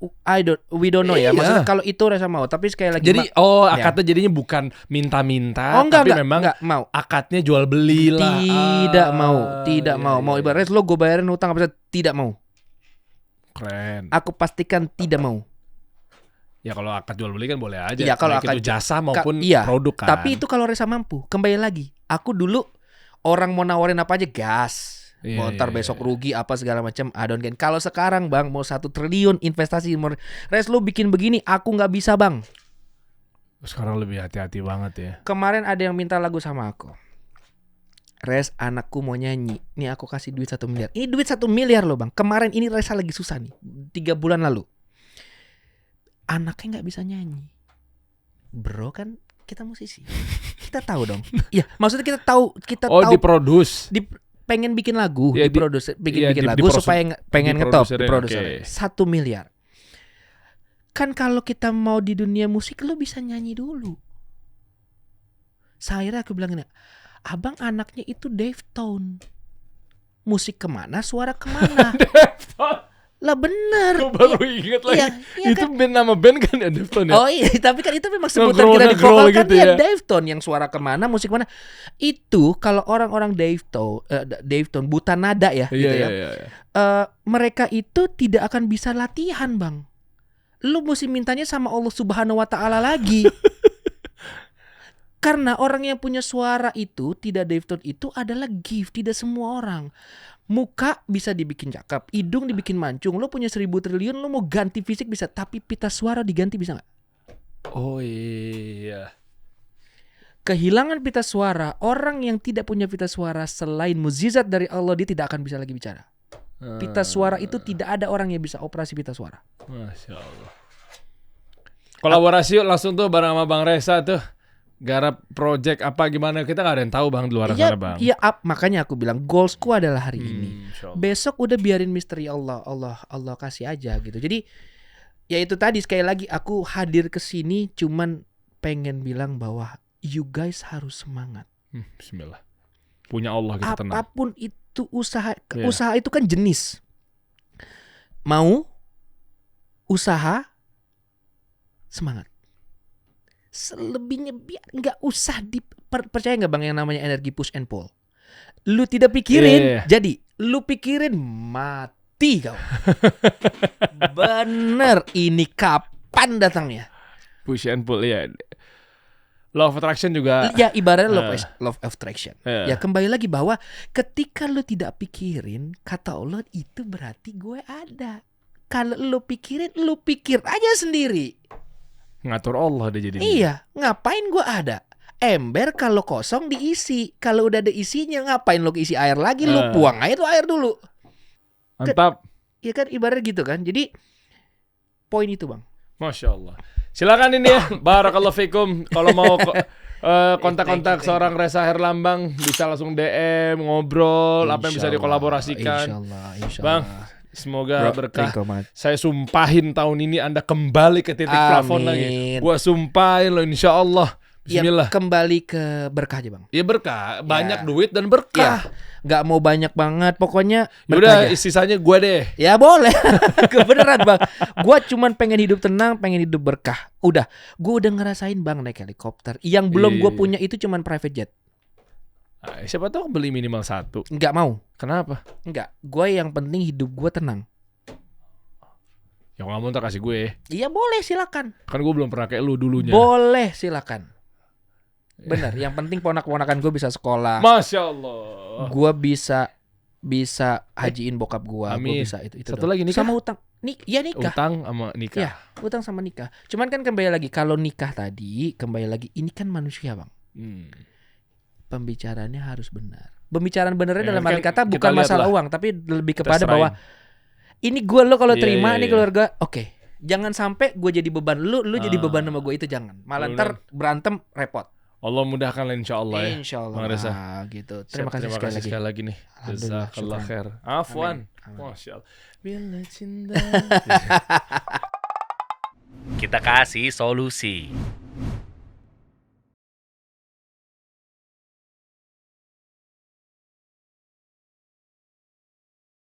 We don't know ya. Iya. Maksudnya kalau itu Resa mau, tapi sekali lagi Jadi akadnya jadinya bukan minta-minta, tapi memang mau. akadnya jual beli lah. Tidak mau. Mau ibaratnya lo gue bayarin hutang apa, tidak mau. Keren. Aku pastikan tidak mau. Ya kalau akad jual beli kan boleh aja. Iya, kalau baik itu jasa maupun iya, produk kan. Tapi itu kalau Resa mampu. Kembali lagi, aku dulu orang mau nawarin apa aja gas. Iya, Ntar besok rugi apa segala macam. I don't get. Kalau sekarang Bang mau 1 triliun investasi, Res lu bikin begini, aku nggak bisa Bang. Sekarang lebih hati-hati banget ya. Kemarin ada yang minta lagu sama aku. Res, anakku mau nyanyi. Nih aku kasih duit 1 miliar. Ini duit 1 miliar loh Bang. Kemarin ini Resa lagi susah nih. 3 bulan lalu. Anaknya nggak bisa nyanyi. Bro kan kita musisi. Kita tahu dong. Iya, maksudnya kita tahu. Diproduce. Pengen bikin lagu, ya, bikin lagu supaya pengen ngetop Okay. 1 miliar. Kan kalau kita mau di dunia musik lo bisa nyanyi dulu. Saya aku bilang ini, abang anaknya itu Deftone. Musik kemana, suara kemana. Lah bener. Gue baru inget lagi. Iya itu kan? nama band kan ya, Deftone ya? Oh iya, tapi kan itu memang sebutan kita di vokal kan gitu ya. Deftone yang suara kemana, musik mana. Itu kalau orang-orang Deftone buta nada ya gitu ya. Iya. Mereka itu tidak akan bisa latihan, Bang. Lu mesti mintanya sama Allah Subhanahu wa taala lagi. Karena orang yang punya suara itu tidak Deftone itu adalah gift, tidak semua orang. Muka bisa dibikin cakep, hidung dibikin mancung. Lo punya 1.000 triliun, lo mau ganti fisik bisa, tapi pita suara diganti bisa nggak? Oh iya. Kehilangan pita suara, orang yang tidak punya pita suara selain mukjizat dari Allah, dia tidak akan bisa lagi bicara. Pita suara itu tidak ada orang yang bisa operasi pita suara. Masya Allah. Kolaborasi yuk langsung tuh bareng sama Bang Resa tuh. garap project apa gimana, kita nggak ada yang tahu bang di luar sana bang. Iya, makanya aku bilang goalsku adalah hari ini. Insyaallah. Besok udah biarin misteri Allah kasih aja gitu. Jadi ya itu tadi, sekali lagi aku hadir ke sini cuman pengen bilang bahwa you guys harus semangat. Bismillah. Punya Allah kita tenang. Apapun itu usaha, Iya. usaha itu kan jenis. Mau usaha semangat. Selebihnya biar nggak usah percaya nggak bang yang namanya energi push and pull. Lu tidak pikirin, Iya. jadi lu pikirin mati kau. Bener, ini kapan datangnya? Push and pull ya. Law of attraction juga. Ya ibaratnya love of attraction. Iya. Ya kembali lagi bahwa ketika lu tidak pikirin, kata Allah itu berarti gue ada. Kalau lu pikirin, lu pikir aja sendiri. Ngatur Allah deh jadi. Iya, ngapain gue ada? Ember kalau kosong diisi. Kalau udah ada isinya, ngapain lu isi air lagi? Lu buang aja tuh air dulu. Mantap. Ya kan ibarat gitu kan. Jadi poin itu bang. Masya Allah. Silakan ini ya. Barakallahu fikum. Kalau mau kontak-kontak seorang Reza Herlambang bisa langsung DM, ngobrol, apa yang bisa dikolaborasikan. Insya Bang, Allah. semoga Bro, berkah. thank you, man. Saya sumpahin tahun ini Anda kembali ke titik plafon lagi. Gua sumpahin lo insya Allah. Bismillah. Ya, kembali ke berkah aja bang. Ya berkah, banyak Ya. duit dan berkah. Gak mau banyak banget, pokoknya Udah, berkah aja. sisanya gue deh. Ya boleh. Kebenaran bang. Gua cuman pengen hidup tenang, pengen hidup berkah. Udah, gue udah ngerasain bang naik helikopter. Yang belum gue punya itu cuman private jet. Siapa tahu beli minimal 1. Nggak mau. Kenapa? Nggak. Gue yang penting hidup gue tenang. Ya kamu ntar kasih gue. Iya boleh, silakan. Kan gue belum pernah kayak lu dulunya. Boleh, silakan. Bener. Yang penting ponak-ponakan gue bisa sekolah. Masya Allah. Gue bisa hajiin bokap gue. Gue Amin. bisa itu. Satu doang. lagi nikah. Sama utang. Iya nikah. Utang sama nikah. Iya, utang sama nikah. Cuman kan kembali lagi, kalau nikah tadi, kembali lagi, ini kan manusia bang. Pembicaraannya harus benar. Pembicaraan benernya Ya, dalam kan arti kata kita bukan lihat masalah lah. uang, tapi lebih kepada Terserah. bahwa ini gue lo kalau Iya, terima, iya, ini iya. keluarga, oke. Jangan sampai gue jadi beban lu jadi beban sama gue, itu jangan. Malah ntar berantem repot. Allah mudahkan lah insya Allah ya. Insya Allah. Bang Reza. Gitu. Siap, Terima kasih sekali lagi. nih. Alhamdulillah, Jazakallah syukran. khair. Afwan. Amin. Masya Allah. Bila cinta. Kita kasih solusi.